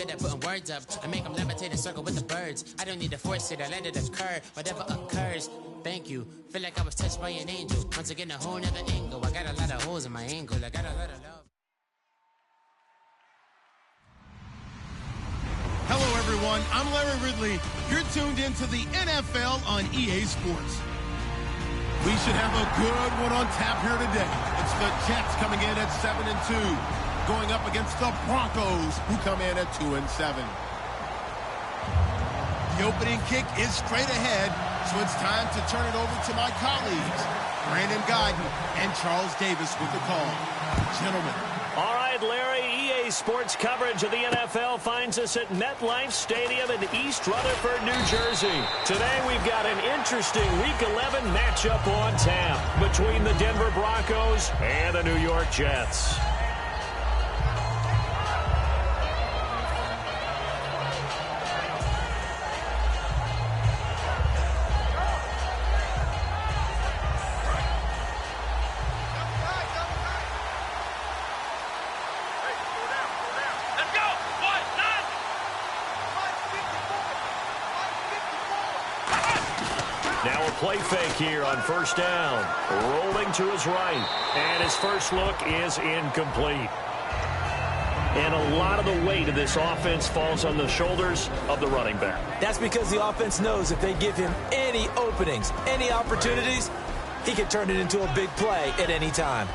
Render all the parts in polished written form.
good at putting words up. I make them levitate and circle with the birds. I don't need to force it, I let it occur. Whatever occurs, thank you. Feel like I was touched by an angel. Once again, a whole nother angle. I got a lot of holes in my ankle. I got a lot of love. Hello, everyone. I'm Larry Ridley. You're tuned into the NFL on EA Sports. We should have a good one on tap here today. It's the Jets coming in at 7-2, going up against the Broncos, who come in at 2-7. The opening kick is straight ahead, so it's time to turn it over to my colleagues, Brandon Guyton and Charles Davis with the call. Gentlemen. All right, Larry, EA Sports coverage of the NFL finds us at MetLife Stadium in East Rutherford, New Jersey. Today we've got an interesting Week 11 matchup on tap between the Denver Broncos and the New York Jets. Now a play fake here on first down. Rolling to his right. And his first look is incomplete. And a lot of the weight of this offense falls on the shoulders of the running back. That's because the offense knows if they give him any openings, any opportunities, he can turn it into a big play at any time.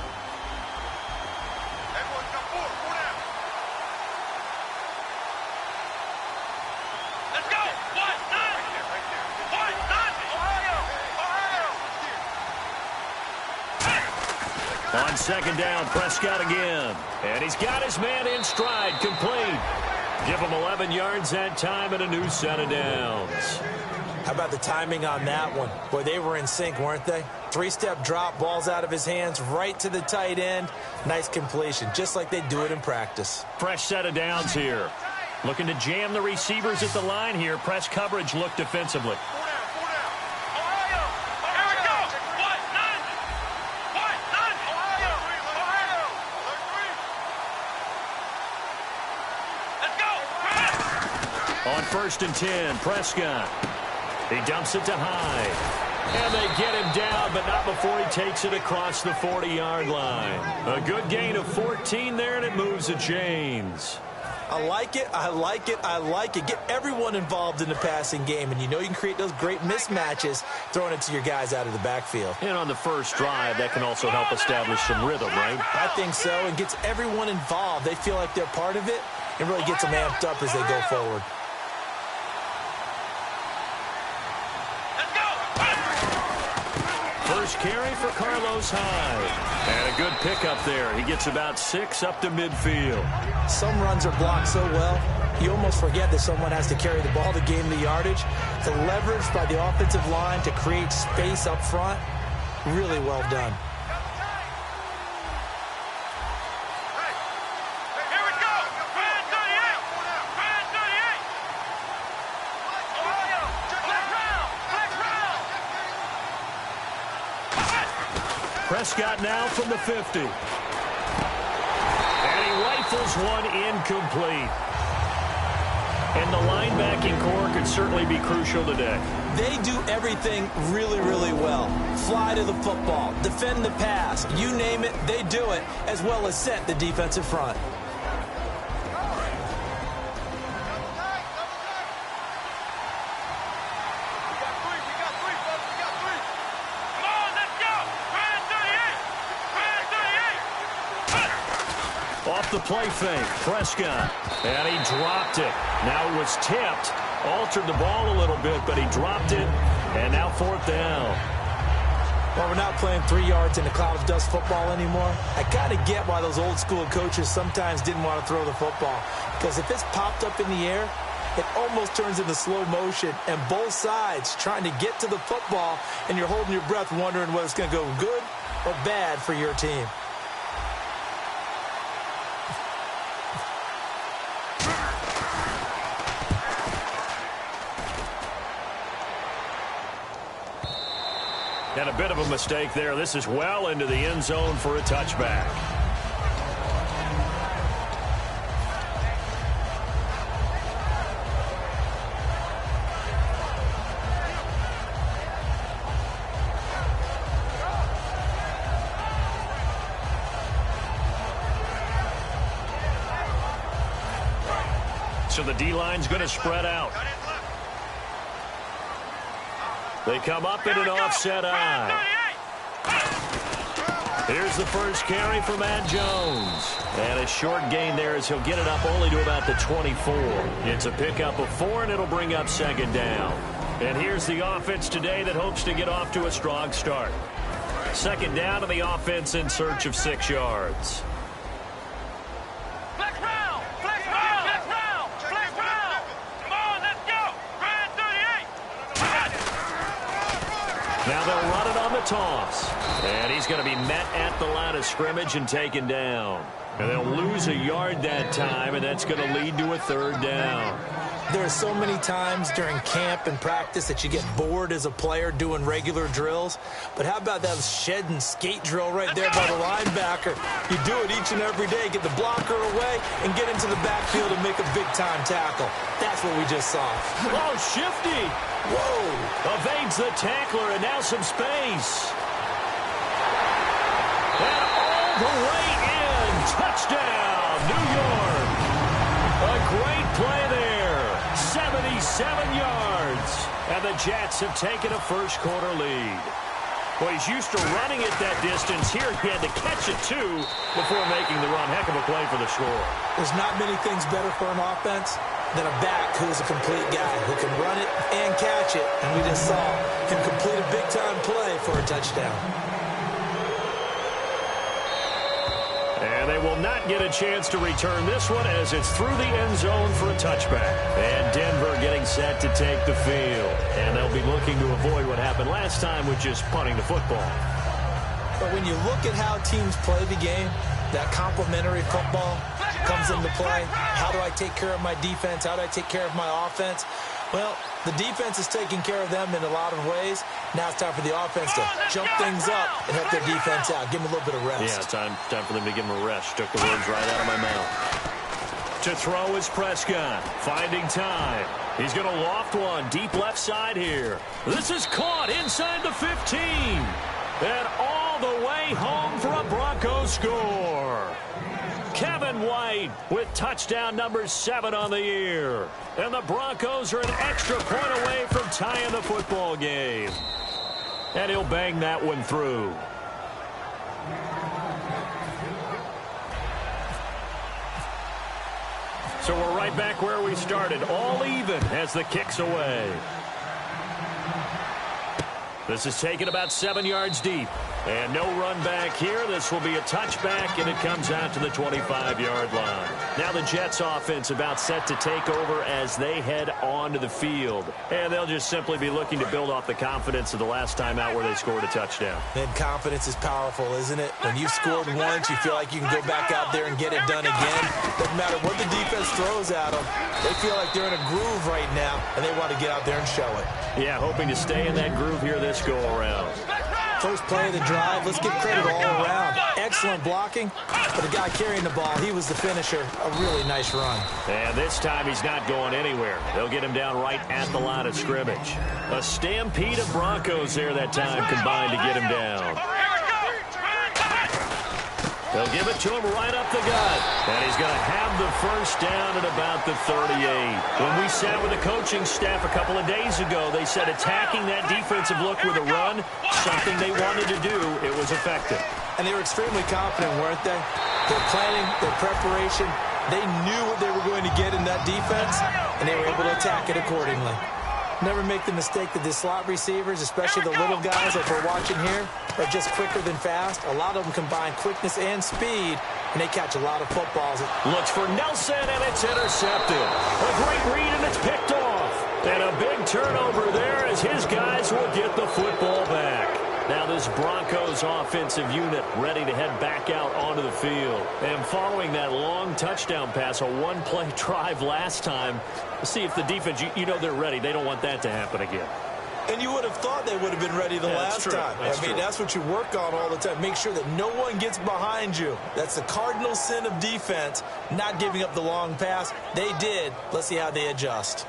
On second down, Prescott again. And he's got his man in stride, complete. Give him 11 yards that time and a new set of downs. How about the timing on that one? Boy, they were in sync, weren't they? Three-step drop, balls out of his hands, right to the tight end. Nice completion, just like they do it in practice. Fresh set of downs here. Looking to jam the receivers at the line here. Press coverage look defensively. On first and 10, Prescott. He dumps it to Hyde. And they get him down, but not before he takes it across the 40-yard line. A good gain of 14 there, and it moves the chains. I like it, I like it, I like it. Get everyone involved in the passing game, and you know you can create those great mismatches throwing it to your guys out of the backfield. And on the first drive, that can also help establish some rhythm, right? I think so, and gets everyone involved. They feel like they're part of it, and really gets them amped up as they go forward. First carry for Carlos Hyde. And a good pickup there. He gets about 6 up to midfield. Some runs are blocked so well, you almost forget that someone has to carry the ball to gain the yardage. The leverage by the offensive line to create space up front, really well done. Prescott now from the 50. And he rifles one incomplete. And the linebacking core could certainly be crucial today. They do everything really, really well. Fly to the football, defend the pass, you name it, they do it, as well as set the defensive front. Off the play fake, Prescott, and he dropped it. Now it was tipped, altered the ball a little bit, but he dropped it, and now fourth down. Well, we're not playing 3 yards in a cloud of dust football anymore. I kind of get why those old school coaches sometimes didn't want to throw the football, because if it's popped up in the air, it almost turns into slow motion, and both sides trying to get to the football, and you're holding your breath wondering whether it's going to go good or bad for your team. And a bit of a mistake there. This is well into the end zone for a touchback. So the D-line's going to spread out. They come up in an offset eye. Here's the first carry for Matt Jones. And a short gain there as he'll get it up only to about the 24. It's a pickup of 4, and it'll bring up second down. And here's the offense today that hopes to get off to a strong start. Second down to the offense in search of 6 yards. Flex round! Flex round! Flex round! Flex round! Come on, let's go! Grand 38! Now they'll run it on the toss. And he's going to be met at the line of scrimmage and taken down. And they'll lose a yard that time, and that's going to lead to a third down. There are so many times during camp and practice that you get bored as a player doing regular drills. But how about that shed and skate drill right there by the linebacker? You do it each and every day. Get the blocker away and get into the backfield and make a big-time tackle. That's what we just saw. Oh, shifty. Whoa. Evades the tackler, and now some space. And all the way in. Touchdown, New York. A great play there. 77 yards. And the Jets have taken a first-quarter lead. Well, he's used to running it that distance. Here he had to catch it, too, before making the run. Heck of a play for the score. There's not many things better for an offense than a back who's a complete guy who can run it and catch it. And we just saw him complete a big-time play for a touchdown. And they will not get a chance to return this one as it's through the end zone for a touchback. And Denver getting set to take the field. And they'll be looking to avoid what happened last time with just punting the football. But when you look at how teams play the game, that complementary football comes into play. How do I take care of my defense? How do I take care of my offense? Well, the defense is taking care of them in a lot of ways. Now it's time for the offense to jump things up and help their defense out. Give them a little bit of rest. Yeah, time for them to give them a rest. Took the words right out of my mouth. To throw is Prescott. Finding time. He's going to loft one deep left side here. This is caught inside the 15. And all the way home for a Broncos score. Kevin White with touchdown number 7 on the year. And the Broncos are an extra point away from tying the football game. And he'll bang that one through. So we're right back where we started. All even as the kick's away. This is taken about 7 yards deep. And no run back here. This will be a touchback, and it comes out to the 25-yard line. Now the Jets offense about set to take over as they head onto the field. And they'll just simply be looking to build off the confidence of the last time out where they scored a touchdown. And confidence is powerful, isn't it? When you've scored once, you feel like you can go back out there and get it done again. Doesn't matter what the defense throws at them. They feel like they're in a groove right now, and they want to get out there and show it. Yeah, hoping to stay in that groove here this go-around. First play of the drive, let's give credit all around. Excellent blocking, but the guy carrying the ball, he was the finisher. A really nice run. And this time he's not going anywhere. They'll get him down right at the line of scrimmage. A stampede of Broncos there that time combined to get him down. They'll give it to him right up the gut. And he's going to have the first down at about the 38. When we sat with the coaching staff a couple of days ago, they said attacking that defensive look with a run, something they wanted to do, it was effective. And they were extremely confident, weren't they? Their planning, their preparation, they knew what they were going to get in that defense, and they were able to attack it accordingly. Never make the mistake that the slot receivers, especially the little guys like we're watching here, are just quicker than fast. A lot of them combine quickness and speed, and they catch a lot of footballs. Looks for Nelson, and it's intercepted. A great read, and it's picked off. And a big turnover there as his guys will get the football back. Now this Broncos offensive unit ready to head back out onto the field. And following that long touchdown pass, a one-play drive last time, let's see if the defense, you know they're ready. They don't want that to happen again. And you would have thought they would have been ready the last time. I mean, that's what you work on all the time. Make sure that no one gets behind you. That's the cardinal sin of defense, not giving up the long pass. They did. Let's see how they adjust.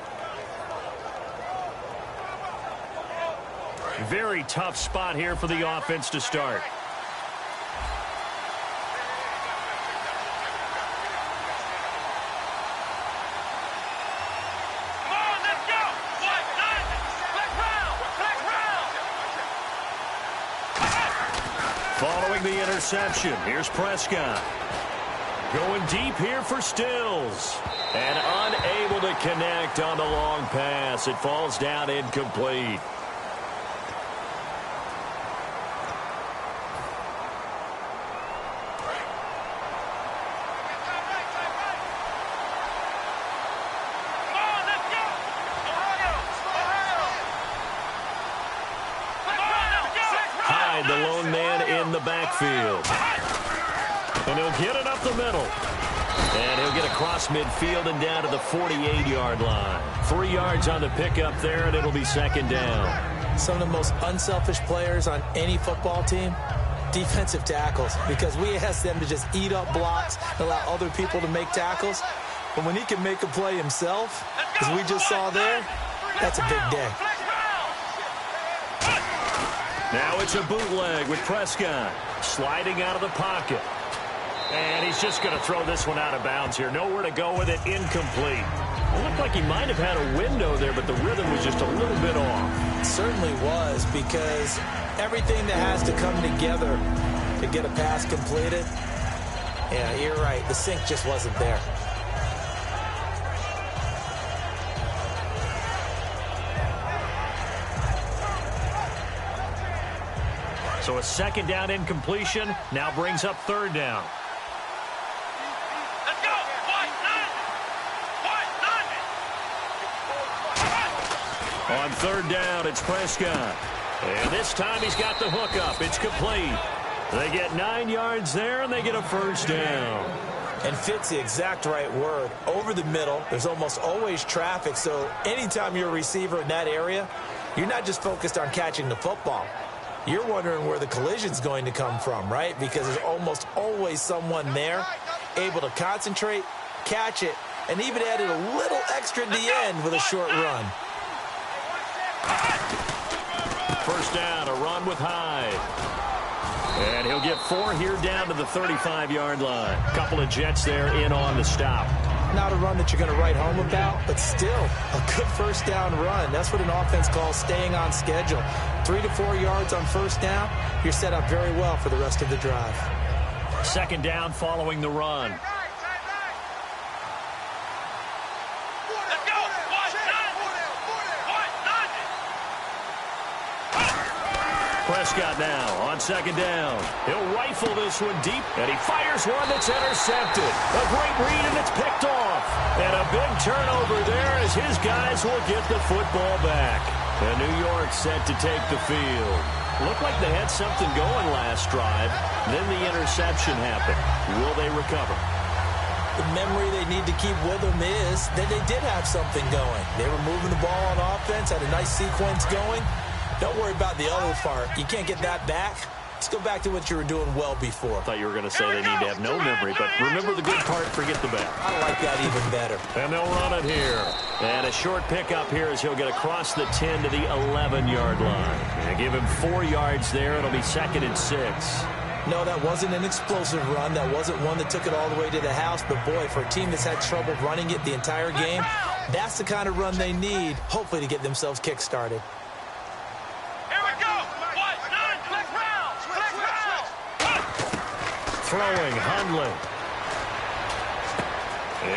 Very tough spot here for the offense to start. Following the interception, here's Prescott. Going deep here for Stills. And unable to connect on the long pass. It falls down incomplete. Hyde, the lone man in the backfield. And he'll get it up the middle. And he'll get across midfield and down to the 48-yard line. 3 yards on the pickup there, and it'll be second down. Some of the most unselfish players on any football team, defensive tackles, because we ask them to just eat up blocks and allow other people to make tackles. But when he can make a play himself, as we just saw there, that's a big day. Now it's a bootleg with Prescott sliding out of the pocket. And he's just going to throw this one out of bounds here. Nowhere to go with it. Incomplete. It looked like he might have had a window there, but the rhythm was just a little bit off. It certainly was, because everything that has to come together to get a pass completed, yeah, you're right. The sync just wasn't there. So a second down incompletion now brings up third down. Let's go. On third down, it's Prescott. And this time he's got the hook up. It's complete. They get 9 yards there, and they get a first down. And fit's the exact right word. Over the middle, there's almost always traffic, so anytime you're a receiver in that area, you're not just focused on catching the football. You're wondering where the collision's going to come from, right? Because there's almost always someone there able to concentrate, catch it, and even added a little extra at the end with a short run. First down, a run with Hyde. And he'll get 4 here down to the 35-yard line. Couple of Jets there in on the stop. Not a run that you're going to write home about, but still a good first down run. That's what an offense calls staying on schedule. 3 to 4 yards on first down, you're set up very well for the rest of the drive. Second down following the run. Prescott now on second down. He'll rifle this one deep, and he fires one that's intercepted. A great read, and it's picked off. And a big turnover there as his guys will get the football back. And New York set to take the field. Looked like they had something going last drive. Then the interception happened. Will they recover? The memory they need to keep with them is that they did have something going. They were moving the ball on offense, had a nice sequence going. Don't worry about the other part. You can't get that back. Let's go back to what you were doing well before. I thought you were going to say they need to have no memory, but remember the good part, forget the bad. I like that even better. And they'll run it here. And a short pickup here as he'll get across the 10 to the 11-yard line. And give him 4 yards there. It'll be 2nd and 6. No, that wasn't an explosive run. That wasn't one that took it all the way to the house. But, boy, for a team that's had trouble running it the entire game, that's the kind of run they need, hopefully, to get themselves kick-started. Throwing, Hundley.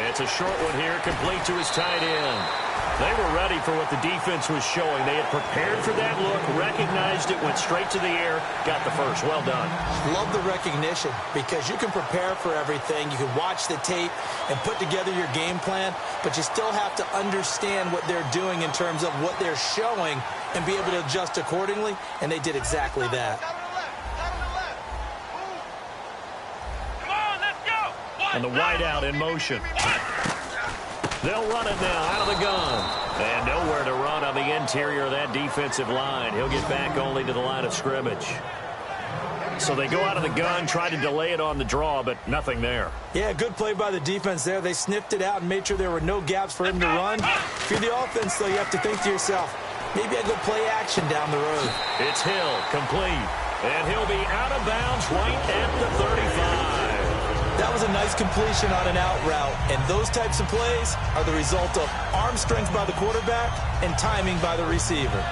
It's a short one here, complete to his tight end. They were ready for what the defense was showing. They had prepared for that look, recognized it, went straight to the air, got the first. Well done. Love the recognition, because you can prepare for everything. You can watch the tape and put together your game plan, but you still have to understand what they're doing in terms of what they're showing and be able to adjust accordingly, and they did exactly that. And the wideout in motion. They'll run it now out of the gun. And nowhere to run on the interior of that defensive line. He'll get back only to the line of scrimmage. So they go out of the gun, try to delay it on the draw, but nothing there. Yeah, good play by the defense there. They sniffed it out and made sure there were no gaps for him to run. If you're the offense, though, you have to think to yourself, maybe I go play action down the road. It's Hill, complete. And he'll be out of bounds right at the 35. That was a nice completion on an out route, and those types of plays are the result of arm strength by the quarterback and timing by the receiver.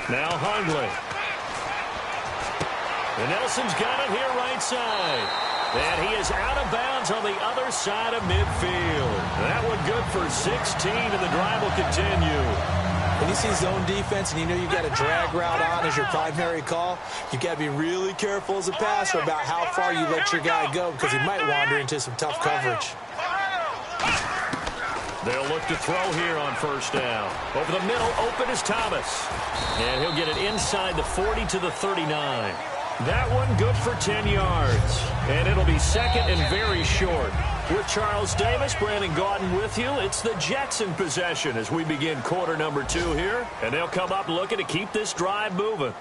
Now Hundley. And Nelson's got it here right side. And he is out of bounds on the other side of midfield. That one good for 16, and the drive will continue. When you see zone defense and you know you've got a drag route on as your primary call, you've got to be really careful as a passer about how far you let your guy go because he might wander into some tough coverage. They'll look to throw here on first down. Over the middle, open is Thomas. And he'll get it inside the 40 to the 39. That one good for 10 yards. And it'll be second and very short. With Charles Davis, Brandon Gaudin with you. It's the Jets in possession as we begin quarter number 2 here. And they'll come up looking to keep this drive moving.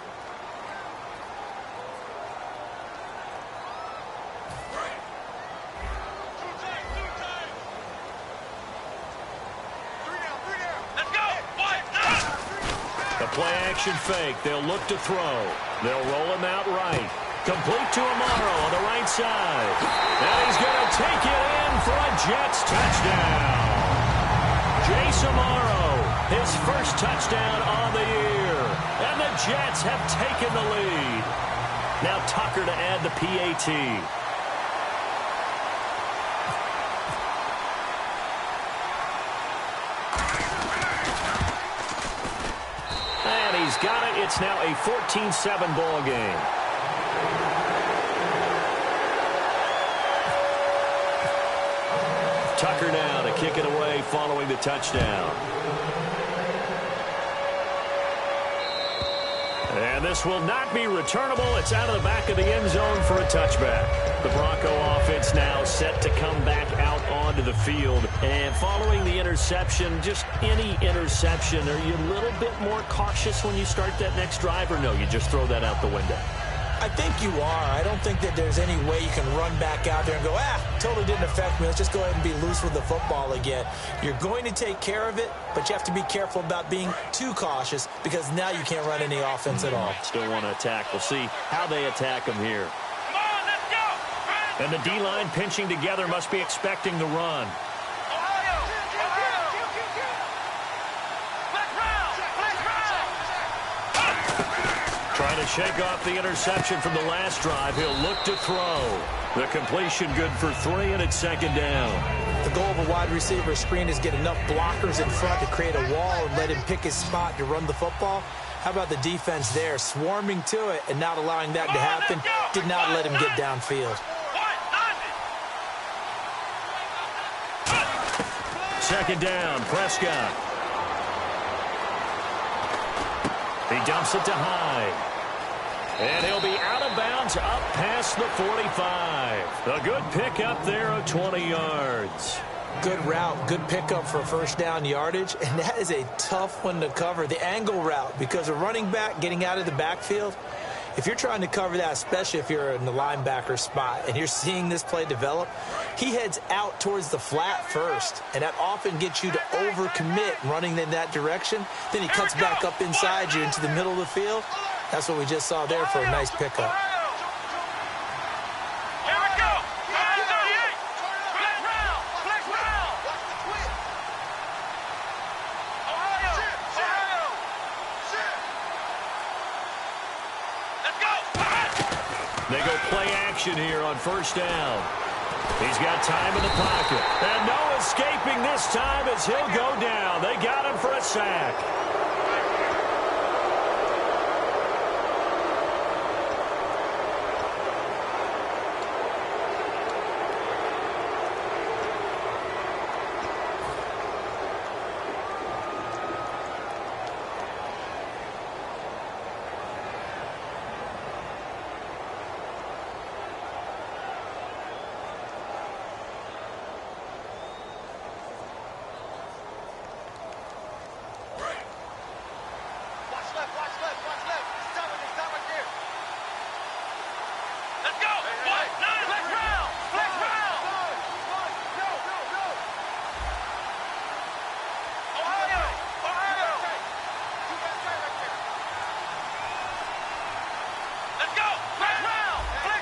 Play-action fake. They'll look to throw. They'll roll him out right. Complete to Amaro on the right side. And he's going to take it in for a Jets touchdown. Jace Amaro, his first touchdown on the year. And the Jets have taken the lead. Now Tucker to add the PAT. He's got it. It's now a 14-7 ball game. Tucker now to kick it away following the touchdown. And this will not be returnable. It's out of the back of the end zone for a touchback. The Bronco offense now set to come back out onto the field. And following the interception, just any interception, are you a little bit more cautious when you start that next drive, or no, you just throw that out the window? I think you are. I don't think that there's any way you can run back out there and go, totally didn't affect me. Let's just go ahead and be loose with the football again. You're going to take care of it, but you have to be careful about being too cautious because now you can't run any offense at all. Still want to attack. We'll see how they attack them here. Come on, let's go! And the D-line pinching together must be expecting the run. Trying to shake off the interception from the last drive. He'll look to throw. The completion good for 3, and it's second down. The goal of a wide receiver screen is get enough blockers in front to create a wall and let him pick his spot to run the football. How about the defense there, swarming to it and not allowing that to happen? Did not let him get downfield. Second down, Prescott. He dumps it to Hyde. And he'll be out of bounds up past the 45. A good pickup there of 20 yards. Good route, good pickup for first down yardage, and that is a tough one to cover. The angle route, because a running back getting out of the backfield, if you're trying to cover that, especially if you're in the linebacker spot and you're seeing this play develop, he heads out towards the flat first, and that often gets you to overcommit running in that direction. Then he cuts back up inside you into the middle of the field. That's what we just saw there for a nice pickup. Here we go. 38. Flex round. Flex round. Ohio. Let's go. They go play action here on first down. He's got time in the pocket. And no escaping this time as he'll go down. They got him for a sack.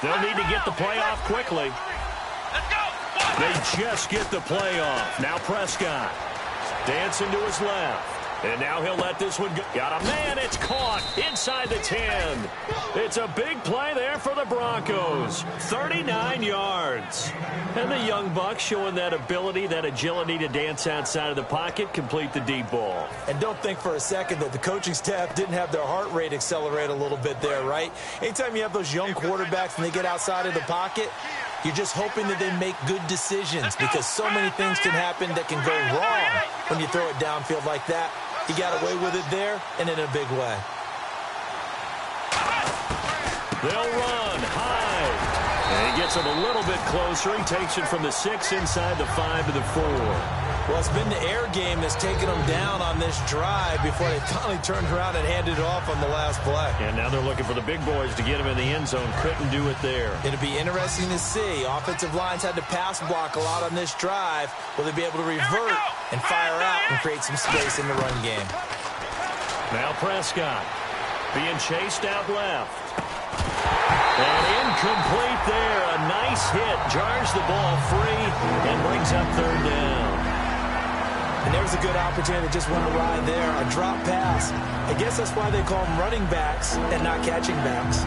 They'll need to get the play off quickly. They just get the play off. Now Prescott dancing to his left. And now he'll let this one go. Got a man. It's caught inside the 10. It's a big play there for the Broncos. 39 yards. And the young buck showing that ability, that agility to dance outside of the pocket, complete the deep ball. And don't think for a second that the coaching staff didn't have their heart rate accelerate a little bit there, right? Anytime you have those young quarterbacks and they get outside of the pocket, you're just hoping that they make good decisions because so many things can happen that can go wrong when you throw it downfield like that. He got away with it there and in a big way. They'll run high. And he gets him a little bit closer. He takes it from the 6 inside the 5 to the 4. Well, it's been the air game that's taken them down on this drive before they finally turned around and handed it off on the last play. And now they're looking for the big boys to get him in the end zone. Couldn't do it there. It'll be interesting to see. Offensive lines had to pass block a lot on this drive. Will they be able to revert and fire out and create some space in the run game? Now Prescott being chased out left. And incomplete there. A nice hit. Jars the ball free and brings up 3rd down. And there's a good opportunity that just went awry there. A drop pass. I guess that's why they call them running backs and not catching backs.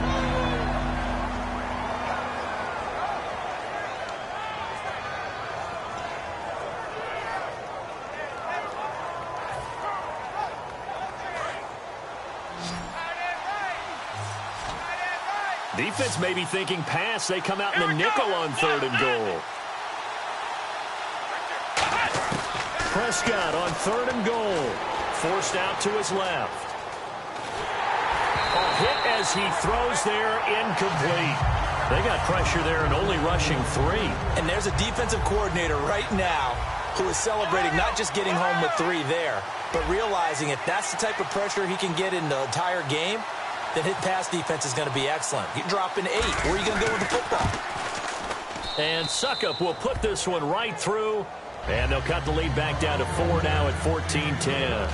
Defense may be thinking pass. They come out in the nickel on 3rd and goal. Prescott on 3rd and goal. Forced out to his left. A hit as he throws there, incomplete. They got pressure there and only rushing 3. And there's a defensive coordinator right now who is celebrating not just getting home with 3 there, but realizing if that's the type of pressure he can get in the entire game, then his pass defense is going to be excellent. You drop in 8. Where are you going to go with the football? And Suckup will put this one right through. And they'll cut the lead back down to 4 now at 14-10.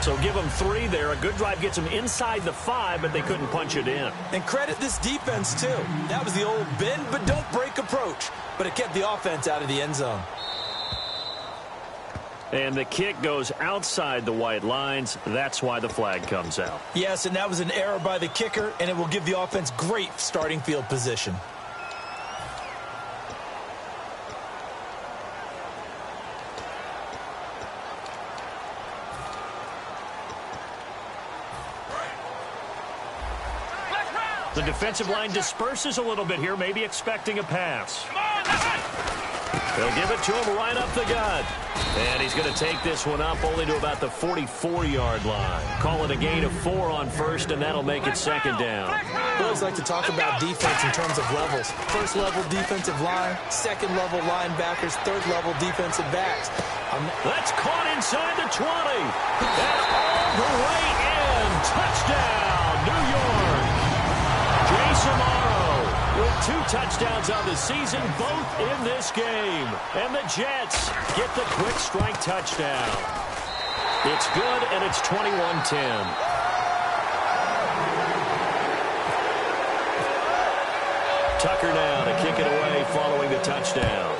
So give them 3 there. A good drive gets them inside the 5, but they couldn't punch it in. And credit this defense, too. That was the old bend but don't break approach. But it kept the offense out of the end zone. And the kick goes outside the white lines. That's why the flag comes out. Yes, and that was an error by the kicker, and it will give the offense great starting field position. The defensive line disperses a little bit here, maybe expecting a pass. They'll give it to him right up the gut. And he's going to take this one up only to about the 44-yard line. Call it a gain of 4 on 1st, and that'll make it 2nd down. I always like to talk about defense in terms of levels. 1st level defensive line, 2nd level linebackers, 3rd level defensive backs. That's caught inside the 20. And all the way in. Touchdown, New York. Jason Morrow with 2 touchdowns on the season, both in this game. And the Jets get the quick strike touchdown. It's good, and it's 21-10. Tucker now to kick it away following the touchdown.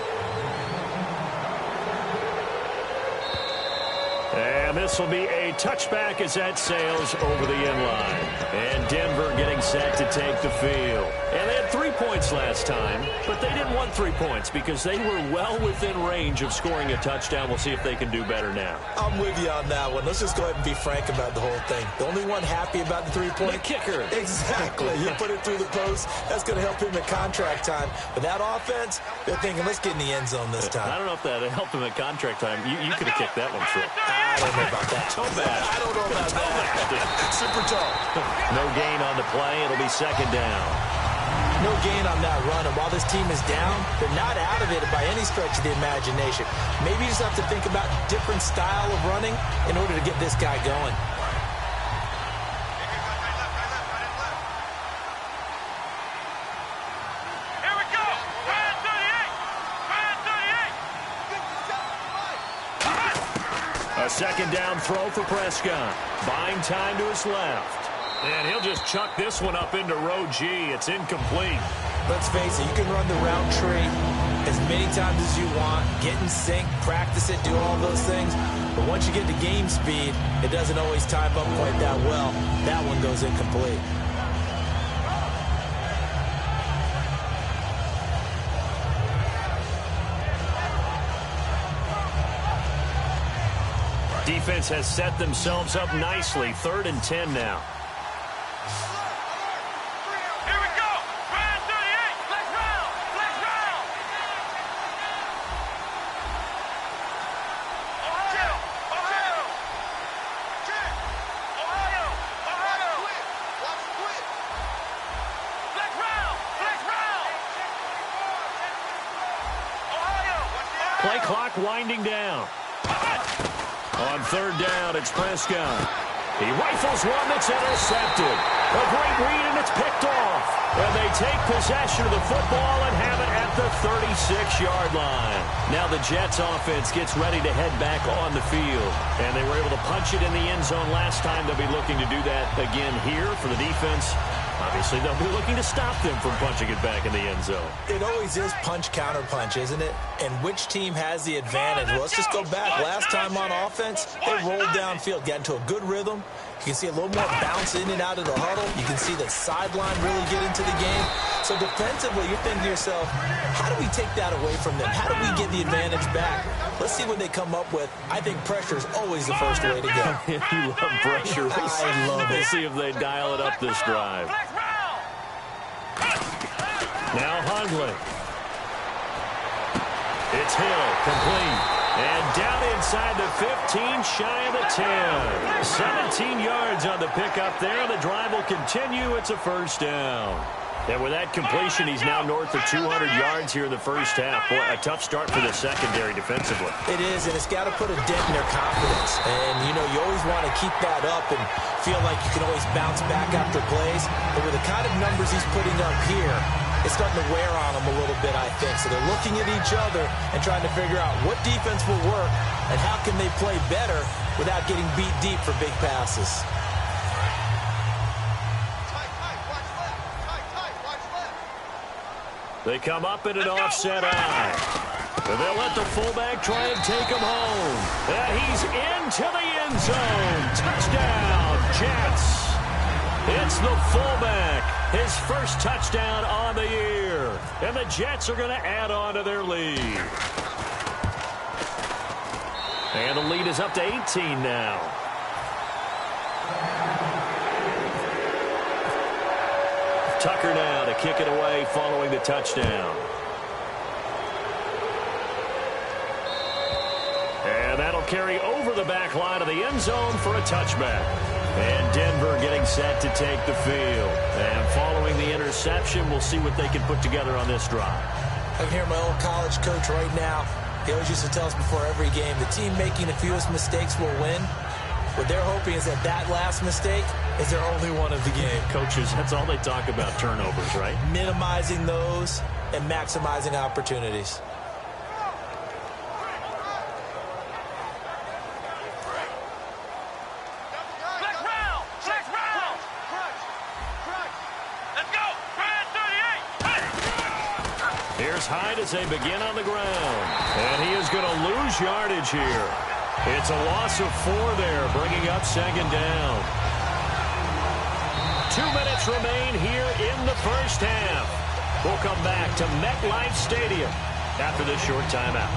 And this will be a touchback as that sails over the end line. And Denver getting set to take the field. And they had 3 points last time, but they didn't want 3 points because they were well within range of scoring a touchdown. We'll see if they can do better now. I'm with you on that one. Let's just go ahead and be frank about the whole thing. The only one happy about the 3-point the kicker. Exactly. You put it through the post. That's going to help him at contract time. But that offense, they're thinking, let's get in the end zone this time. I don't know if that helped him at contract time. You could have kicked that one through. I don't know about that. Toe bad. I don't know about that. Super toe. No gain on the play. It'll be 2nd down. No gain on that run. And while this team is down, they're not out of it by any stretch of the imagination. Maybe you just have to think about different style of running in order to get this guy going. Here we go. Ryan 38. A 2nd down throw for Prescott. Buying time to his left. And he'll just chuck this one up into row G. It's incomplete. Let's face it, you can run the route tree as many times as you want, get in sync, practice it, do all those things. But once you get to game speed, it doesn't always time up quite that well. That one goes incomplete. Defense has set themselves up nicely. 3rd and 10 now. Here we go. Ryan 38. Flex round. Flex round. Ohio. Ohio. Ohio. Ohio. Watch the quit. Flex round. Flex round. Ohio. Play clock winding down. On 3rd down, it's Prescott. He rifles one that's intercepted. A great read, and it's picked off. And they take possession of the football and have it at the 36-yard line. Now the Jets offense gets ready to head back on the field. And they were able to punch it in the end zone last time. They'll be looking to do that again here for the defense. Obviously, they'll be looking to stop them from punching it back in the end zone. It always is punch-counter-punch, isn't it? And which team has the advantage? Well, let's just go back. Last time on offense, they rolled downfield, got into a good rhythm. You can see a little more bounce in and out of the huddle. You can see the sideline really get into the game. So defensively, you're thinking to yourself, how do we take that away from them? How do we get the advantage back? Let's see what they come up with. I think pressure is always the first way to go. You love pressure. I love it. We'll see if they dial it up this drive. Now Hundley. It's Hill, complete. And down inside the 15, shy of the 10. 17 yards on the pickup there. The drive will continue. It's a first down. And with that completion, he's now north of 200 yards here in the first half. Boy, a tough start for the secondary defensively. It is, and it's got to put a dent in their confidence. And, you know, you always want to keep that up and feel like you can always bounce back after plays. But with the kind of numbers he's putting up here, it's starting to wear on them a little bit, I think. So they're looking at each other and trying to figure out what defense will work and how can they play better without getting beat deep for big passes. They come up in an offset eye. And they'll let the fullback try and take him home. And he's into the end zone. Touchdown, Jets. It's the fullback. His first touchdown on the year. And the Jets are going to add on to their lead. And the lead is up to 18 now. Tucker now to kick it away following the touchdown. And that'll carry over the back line of the end zone for a touchback. And Denver getting set to take the field. And following the interception, we'll see what they can put together on this drive. I can hear my old college coach right now. He always used to tell us before every game, the team making the fewest mistakes will win. What they're hoping is that that last mistake is their only one of the game. Coaches, that's all they talk about, turnovers, right? Minimizing those and maximizing opportunities. Here's Hyde as they begin on the ground. And he is going to lose yardage here. It's a loss of 4 there, bringing up second down. 2 minutes remain here in the first half. We'll come back to MetLife Stadium after this short timeout.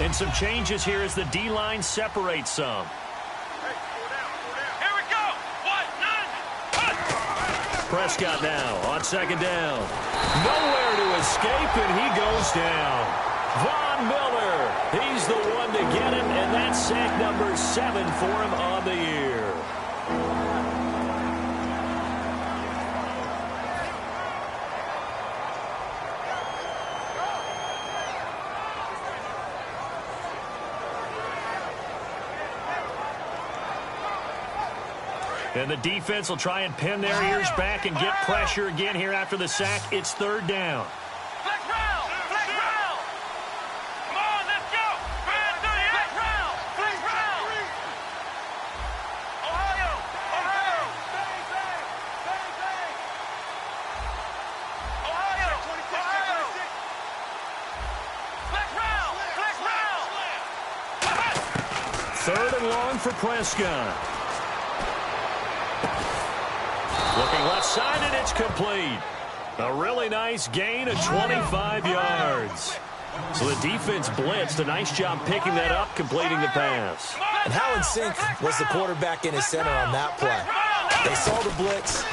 And some changes here as the D-line separates some. Here we go. 1, 9, 1. Prescott now on second down. Nowhere to escape, and he goes down. Von Miller, he's the one to get him, and that's sack number 7 for him on the year. And the defense will try and pin their ears back and get pressure again here after the sack. It's third down. Flex round. Flex round. Come on, let's go. Flex round. Flex round. 3rd and long for Prescott. Looking left side, and it's complete. A really nice gain of 25 yards. So the defense blitzed. A nice job picking that up, completing the pass. And how in sync was the quarterback in his center on that play? They saw the blitz,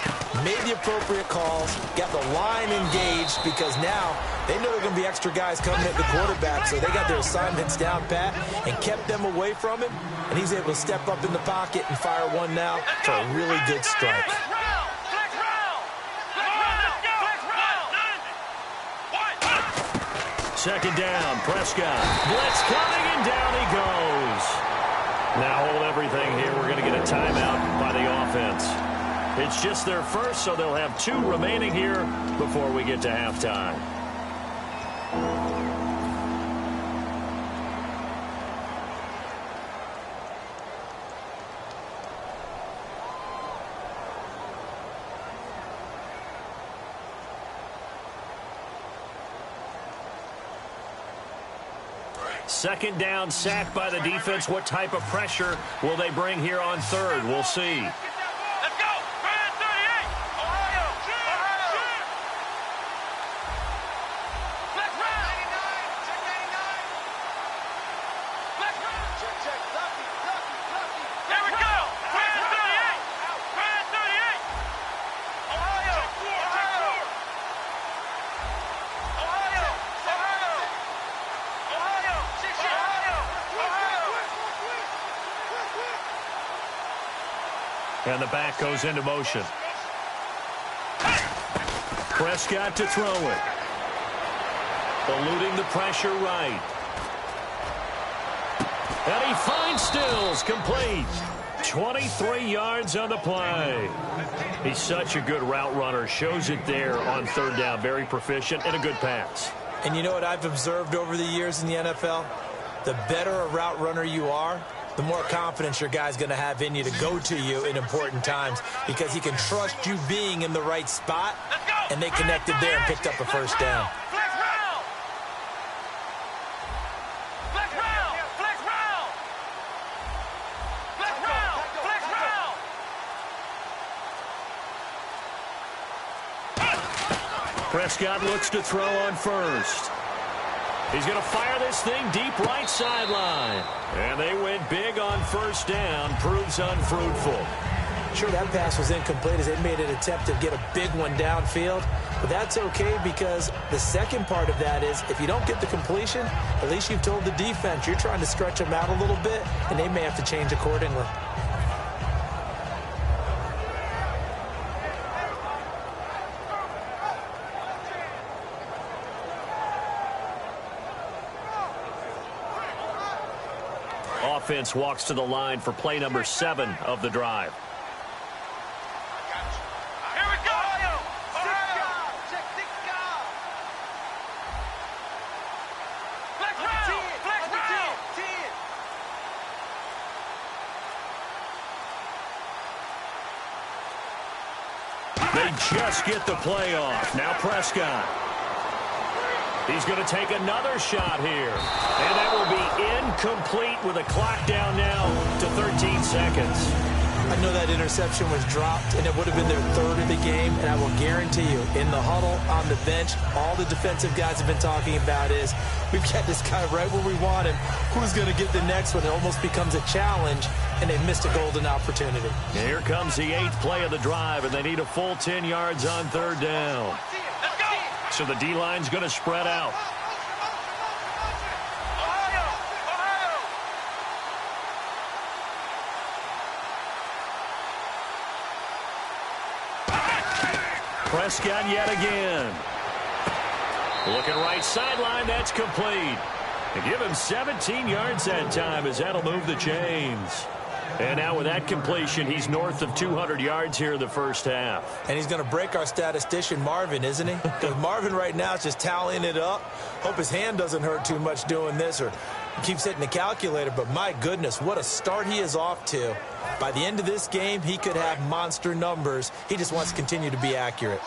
made the appropriate calls, got the line engaged because now they know there are going to be extra guys coming at the quarterback, so they got their assignments down pat and kept them away from him, and he's able to step up in the pocket and fire one now for a really good strike. Second down, Prescott. Blitz coming, and down he goes. Now hold everything here. We're going to get a timeout by the offense. It's just their first, so they'll have 2 remaining here before we get to halftime. Second down, sacked by the defense. What type of pressure will they bring here on 3rd? We'll see. Let's go! Brand 38! Ohio! Ohio! Flex round! 99! Check 99! Flex round! Check. Lucky. There we go! Brand 38! Brand 38! Ohio! Ohio! Ohio! And the back goes into motion. Prescott to throw it. Eluding the pressure right. And he finds Stills, complete. 23 yards on the play. He's such a good route runner. Shows it there on 3rd down. Very proficient and a good pass. And you know what I've observed over the years in the NFL? The better a route runner you are, the more confidence your guy's going to have in you to go to you in important times because he can trust you being in the right spot, and they connected there and picked up a first down. Flex round! Flex round! Flex round! Flex round! Flex round! Prescott looks to throw on 1st. He's going to fire this thing deep right sideline. And they went big on 1st down. Proves unfruitful. Sure, that pass was incomplete as they made an attempt to get a big one downfield. But that's okay because the second part of that is if you don't get the completion, at least you've told the defense you're trying to stretch them out a little bit, and they may have to change accordingly. Offense walks to the line for play number 7 of the drive. Here we go! Ohio! Check 6 guard! Flex round! Flex round! 10! They just get the play off. Now Prescott. He's going to take another shot here. And that will be incomplete with a clock down now to 13 seconds. I know that interception was dropped, and it would have been their 3rd of the game, and I will guarantee you, in the huddle, on the bench, all the defensive guys have been talking about is, we've got this guy right where we want him. Who's going to get the next one? It almost becomes a challenge, and they missed a golden opportunity. And here comes the 8th play of the drive, and they need a full 10 yards on 3rd down. So the D-line's going to spread out. Prescott yet again. Looking right sideline, that's complete. And give him 17 yards that time as that'll move the chains. And now with that completion, he's north of 200 yards here in the first half. And he's going to break our statistician, Marvin, isn't he? Because Marvin right now is just tallying it up. Hope his hand doesn't hurt too much doing this or keeps hitting the calculator. But my goodness, what a start he is off to. By the end of this game, he could have monster numbers. He just wants to continue to be accurate.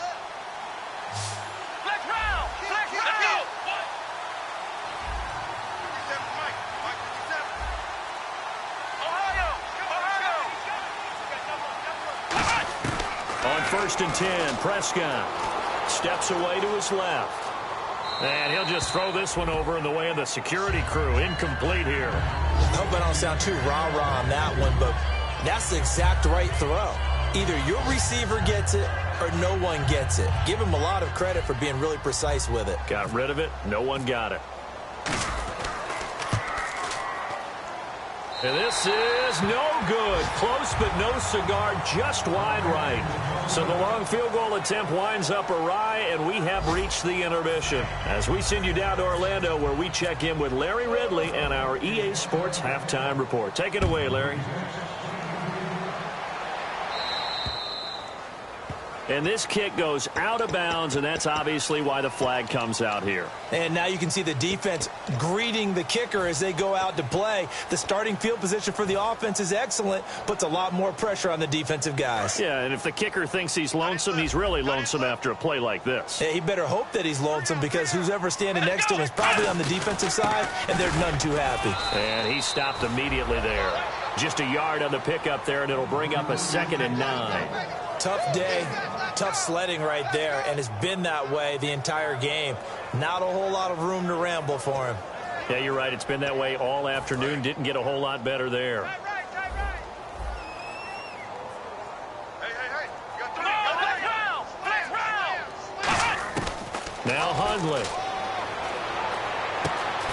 1st and 10. Prescott steps away to his left. And he'll just throw this one over in the way of the security crew. Incomplete here. I hope I don't sound too rah-rah on that one, but that's the exact right throw. Either your receiver gets it or no one gets it. Give him a lot of credit for being really precise with it. Got rid of it. No one got it. And this is no good. Close, but no cigar, just wide right. So the long field goal attempt winds up awry, and we have reached the intermission. As we send you down to Orlando, where we check in with Larry Ridley and our EA Sports Halftime Report. Take it away, Larry. And this kick goes out of bounds, and that's obviously why the flag comes out here. And now you can see the defense greeting the kicker as they go out to play. The starting field position for the offense is excellent, puts a lot more pressure on the defensive guys. Yeah, and if the kicker thinks he's lonesome, he's really lonesome after a play like this. Yeah, he better hope that he's lonesome, because who's ever standing next to him is probably on the defensive side, and they're none too happy. And he stopped immediately there. Just a yard on the pickup there, and it'll bring up a 2nd and 9. Tough day, tough sledding right there, and it's been that way the entire game. Not a whole lot of room to ramble for him. Yeah, you're right. It's been that way all afternoon. Didn't get a whole lot better there. Now Hundley.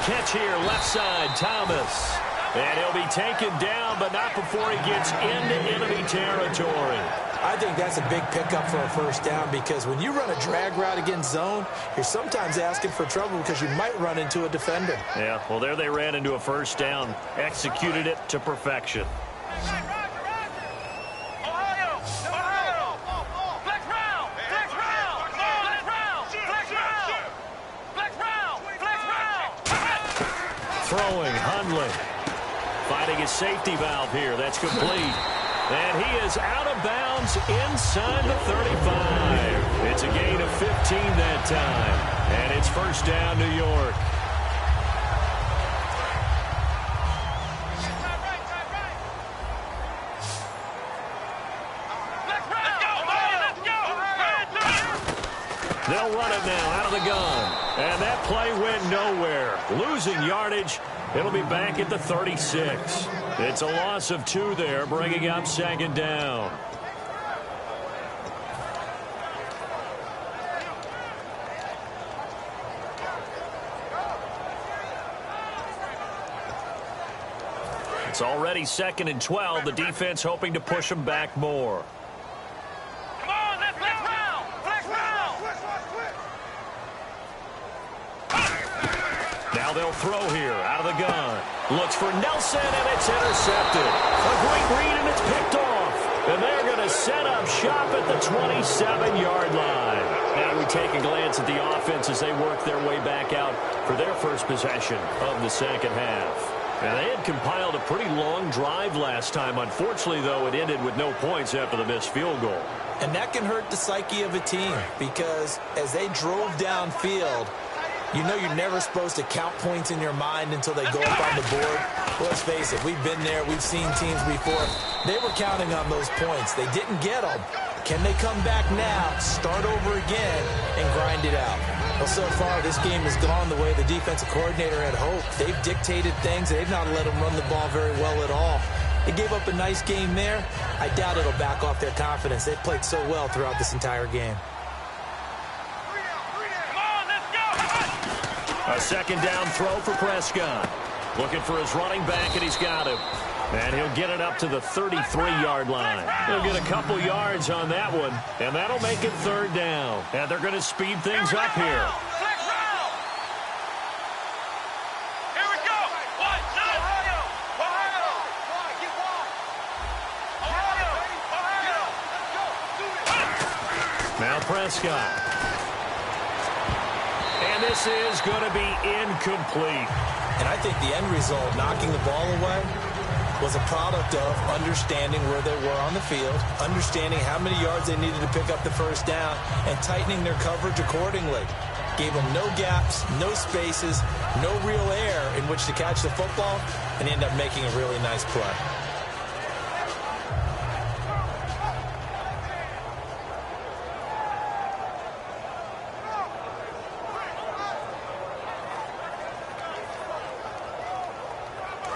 Catch here, left side, Thomas. And he'll be taken down, but not before he gets into enemy territory. I think that's a big pickup for a first down, because when you run a drag route against zone, you're sometimes asking for trouble because you might run into a defender. Yeah, well, there they ran into a first down. Executed it to perfection. Throwing, Hundley. Fighting his safety valve here. That's complete. And he is out of bounds inside the 35. It's a gain of 15 that time. And it's first down, New York. They'll run it now out of the gun. And that play went nowhere. Losing yardage. It'll be back at the 36. It's a loss of 2 there, bringing up 2nd down. It's already 2nd and 12. The defense hoping to push them back more. Come on, let's flex round. Flex round. Now they'll throw here out of the gun. Looks for Nelson, and it's intercepted. A great read, and it's picked off. And they're going to set up shop at the 27-yard line. Now we take a glance at the offense as they work their way back out for their first possession of the second half. And they had compiled a pretty long drive last time. Unfortunately, though, it ended with no points after the missed field goal. And that can hurt the psyche of a team, because as they drove downfield, you know you're never supposed to count points in your mind until they go up on the board. Let's face it, we've been there. We've seen teams before. They were counting on those points. They didn't get them. Can they come back now, start over again, and grind it out? Well, so far, this game has gone the way the defensive coordinator had hoped. They've dictated things. They've not let them run the ball very well at all. They gave up a nice game there. I doubt it'll back off their confidence. They've played so well throughout this entire game. A 2nd down throw for Prescott. Looking for his running back, and he's got him. And he'll get it up to the 33-yard line. He'll get a couple yards on that one, and that'll make it 3rd down. And they're going to speed things up here. Now Prescott. And this is going to be incomplete. And I think the end result, knocking the ball away, was a product of understanding where they were on the field, understanding how many yards they needed to pick up the first down, and tightening their coverage accordingly. Gave them no gaps, no spaces, no real air in which to catch the football, and end up making a really nice play.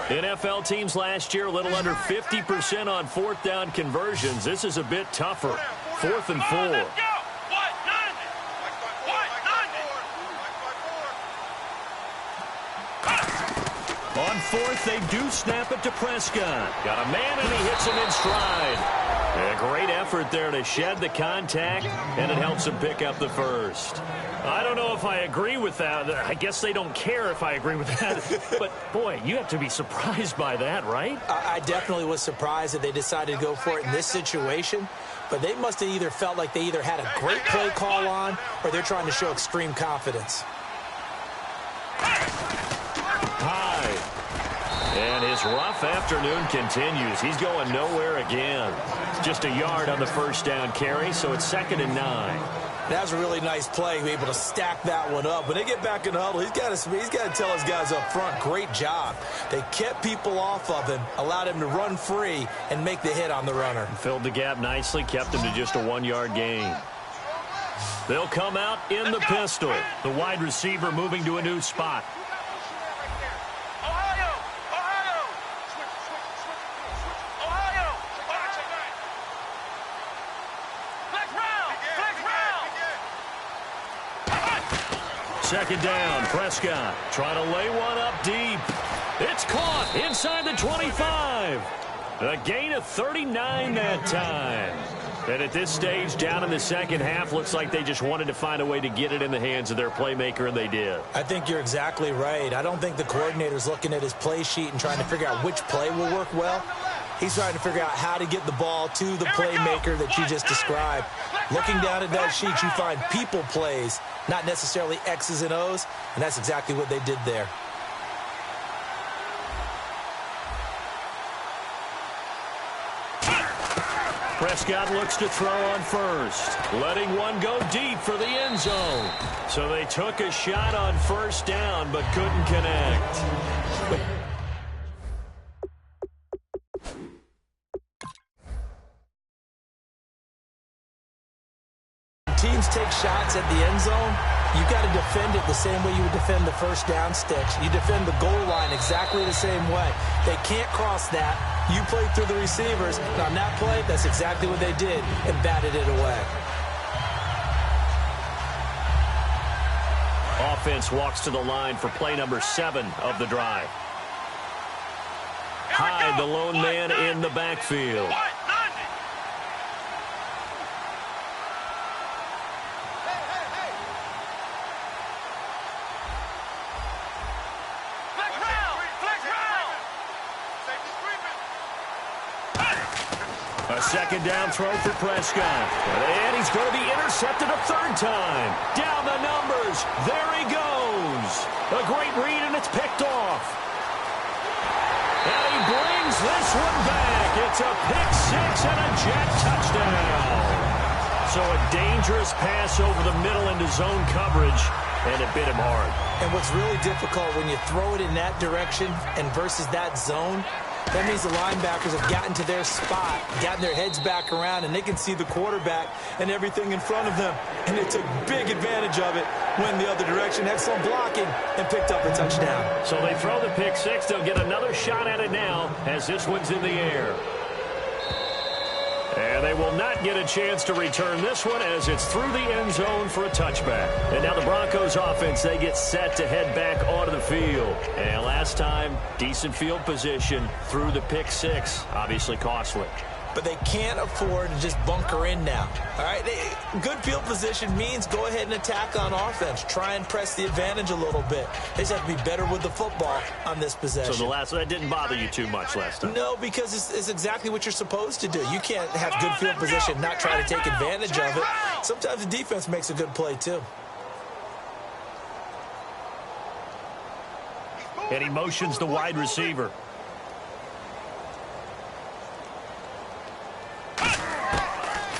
NFL teams last year a little under 50% on fourth down conversions. This is a bit tougher. 4th and 4. On 4th, they do snap it to Prescott. Got a man, and he hits him in stride. A great effort there to shed the contact, and it helps him pick up the first. I don't know if I agree with that. I guess they don't care if I agree with that. But, boy, you have to be surprised by that, right? I definitely was surprised that they decided to go for it in this situation. But they must have either felt like they either had a great play call on or they're trying to show extreme confidence. And his rough afternoon continues. He's going nowhere again. Just a yard on the first down carry, so it's 2nd and 9. That was a really nice play, to be able to stack that one up. When they get back in the huddle, he's got to tell his guys up front, great job. They kept people off of him, allowed him to run free, and make the hit on the runner. Filled the gap nicely, kept him to just a 1-yard gain. They'll come out in the pistol. The wide receiver moving to a new spot. Second down, Prescott trying to lay one up deep. It's caught inside the 25. A gain of 39 that time. And at this stage, down in the second half, looks like they just wanted to find a way to get it in the hands of their playmaker, and they did. I think you're exactly right. I don't think the coordinator's looking at his play sheet and trying to figure out which play will work well. He's trying to figure out how to get the ball to the playmaker that you just described. Looking down at that sheet, you find people plays, not necessarily X's and O's, and that's exactly what they did there. Prescott looks to throw on first, letting one go deep for the end zone. So they took a shot on first down, but couldn't connect. Teams take shots at the end zone, you've got to defend it the same way you would defend the first down sticks. You defend the goal line exactly the same way. They can't cross that. You played through the receivers, and on that play, that's exactly what they did and batted it away. Offense walks to the line for play number 7 of the drive. Hyde, the lone man in the backfield. A second down throw for Prescott. And he's going to be intercepted a third time. Down the numbers. There he goes. A great read, and it's picked off. And he brings this one back. It's a pick six and a jet touchdown. So a dangerous pass over the middle into zone coverage, and it bit him hard. And what's really difficult when you throw it in that direction and versus that zone, that means the linebackers have gotten to their spot, gotten their heads back around, and they can see the quarterback and everything in front of them. And they took big advantage of it, went the other direction, excellent blocking, and picked up a touchdown. So they throw the pick six. They'll get another shot at it now as this one's in the air. And they will not get a chance to return this one as it's through the end zone for a touchback. And now the Broncos offense, they get set to head back onto the field. And last time, decent field position through the pick six, obviously costly. But they can't afford to just bunker in now. All right, good field position means go ahead and attack on offense. Try and press the advantage a little bit. They just have to be better with the football on this possession. So that didn't bother you too much last time? No, because it's exactly what you're supposed to do. You can't have good field position, not try to take advantage of it. Sometimes the defense makes a good play too. And he motions the wide receiver.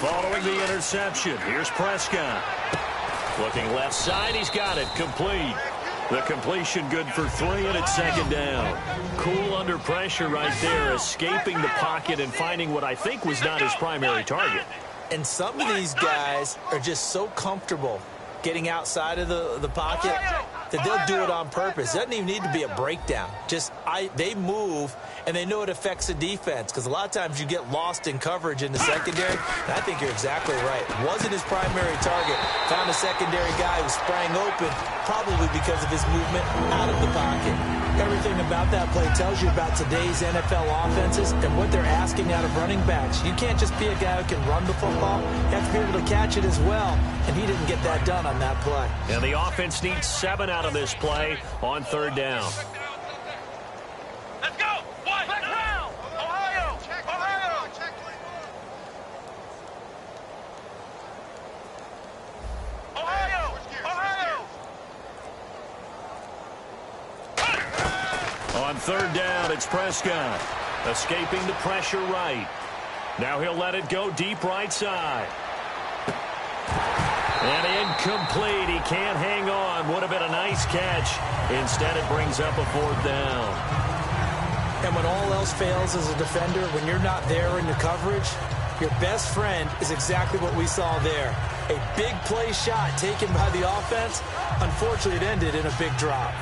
Following the interception, here's Prescott. Looking left side, he's got it, complete. The completion good for 3, and it's second down. Cool under pressure right there, escaping the pocket and finding what I think was not his primary target. And some of these guys are just so comfortable getting outside of the pocket that they'll do it on purpose. It doesn't even need to be a breakdown. They move, and they know it affects the defense, because a lot of times you get lost in coverage in the secondary, and I think you're exactly right. Wasn't his primary target. Found a secondary guy who sprang open, probably because of his movement out of the pocket. Everything about that play tells you about today's NFL offenses and what they're asking out of running backs. You can't just be a guy who can run the football. You have to be able to catch it as well, and he didn't get that done on that play. And the offense needs 7 out of this play on 3rd down. Let's go! One, black round! Ohio! Ohio! Ohio! Ohio! On 3rd down, it's Prescott. Escaping the pressure right. Now he'll let it go deep right side. And incomplete. He can't hang on. Would have been a nice catch. Instead, it brings up a 4th down. And when all else fails as a defender, when you're not there in the coverage, your best friend is exactly what we saw there. A big play shot taken by the offense. Unfortunately, it ended in a big drop.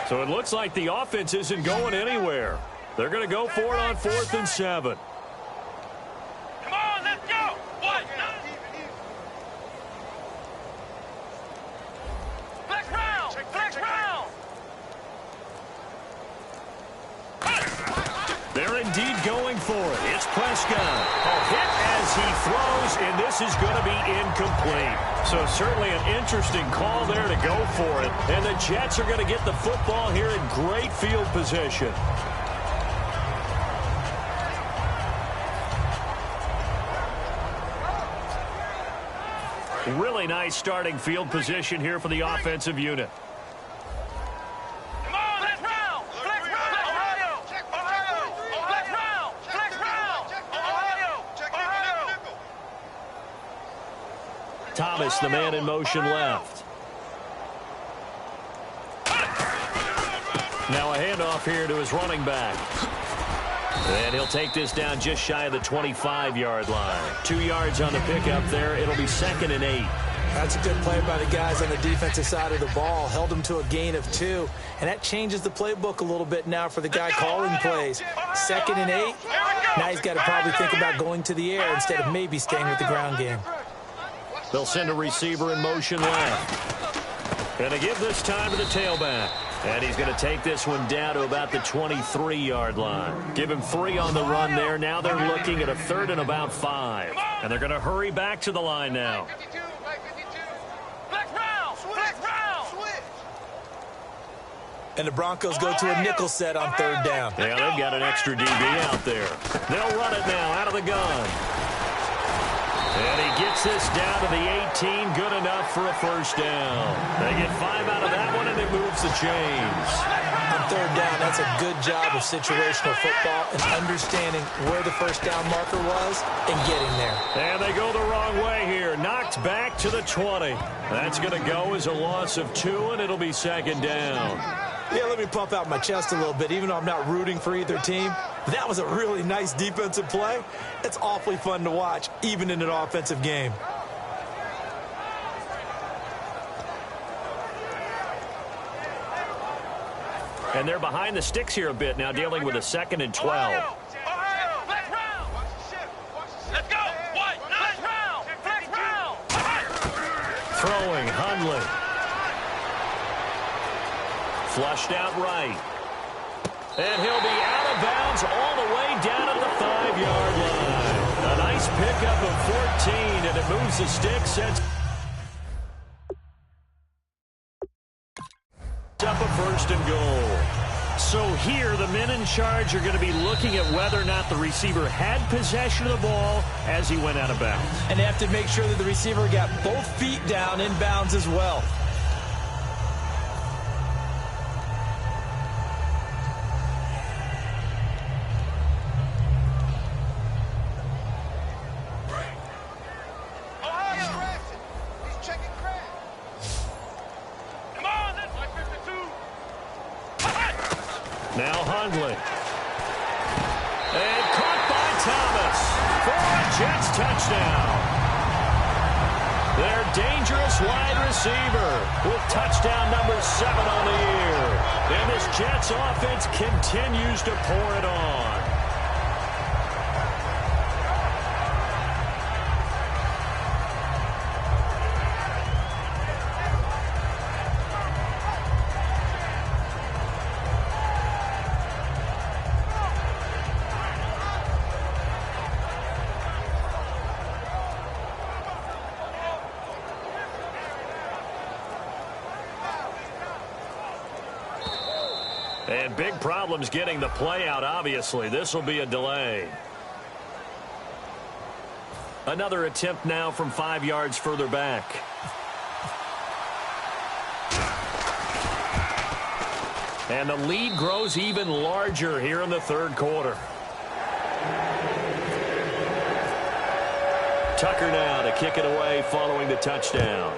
So it looks like the offense isn't going anywhere. They're going to go for it on 4th and 7. Come on, let's go! One, black round! Black round! They're indeed going for it. It's Prescott. A hit as he throws, and this is going to be incomplete. So certainly an interesting call there to go for it. And the Jets are going to get the football here in great field position. Really nice starting field position here for the offensive unit. Come on, black round! Black round! Ohio! Ohio! Black round! Black round! Ohio! Ohio! Thomas, the man in motion left. Now a handoff here to his running back. And he'll take this down just shy of the 25-yard line. 2 yards on the pickup there. It'll be 2nd and 8. That's a good play by the guys on the defensive side of the ball. Held them to a gain of 2. And that changes the playbook a little bit now for the guy calling plays. 2nd and 8. Now he's got to probably think about going to the air instead of maybe staying with the ground game. They'll send a receiver in motion left. And they give this time to the tailback. And he's going to take this one down to about the 23-yard line. Give him 3 on the run there. Now they're looking at a 3rd and about 5. And they're going to hurry back to the line now. And the Broncos go to a nickel set on 3rd down. Yeah, they've got an extra DB out there. They'll run it now out of the gun. And he gets this down to the 18. Good enough for a 1st down. They get 5 out of that one, and it moves the chains. On 3rd down, that's a good job of situational football and understanding where the 1st down marker was and getting there. And they go the wrong way here. Knocked back to the 20. That's going to go as a loss of 2, and it'll be 2nd down. Yeah, let me pump out my chest a little bit, even though I'm not rooting for either team. That was a really nice defensive play. It's awfully fun to watch, even in an offensive game. And they're behind the sticks here a bit now, dealing with a 2nd and 12. Throwing, Hundley. Flushed out right. And he'll be out of bounds all the way down at the 5-yard line. A nice pickup of 14, and it moves the sticks, sets up a 1st and goal. So here, the men in charge are going to be looking at whether or not the receiver had possession of the ball as he went out of bounds. And they have to make sure that the receiver got both feet down in bounds as well. Now Hundley. And caught by Thomas. Jets touchdown. Their dangerous wide receiver with touchdown number 7 on the year. And this Jets offense continues to pour it on. And big problems getting the play out, obviously. This will be a delay. Another attempt now from 5 yards further back. And the lead grows even larger here in the third quarter. Tucker now to kick it away following the touchdown.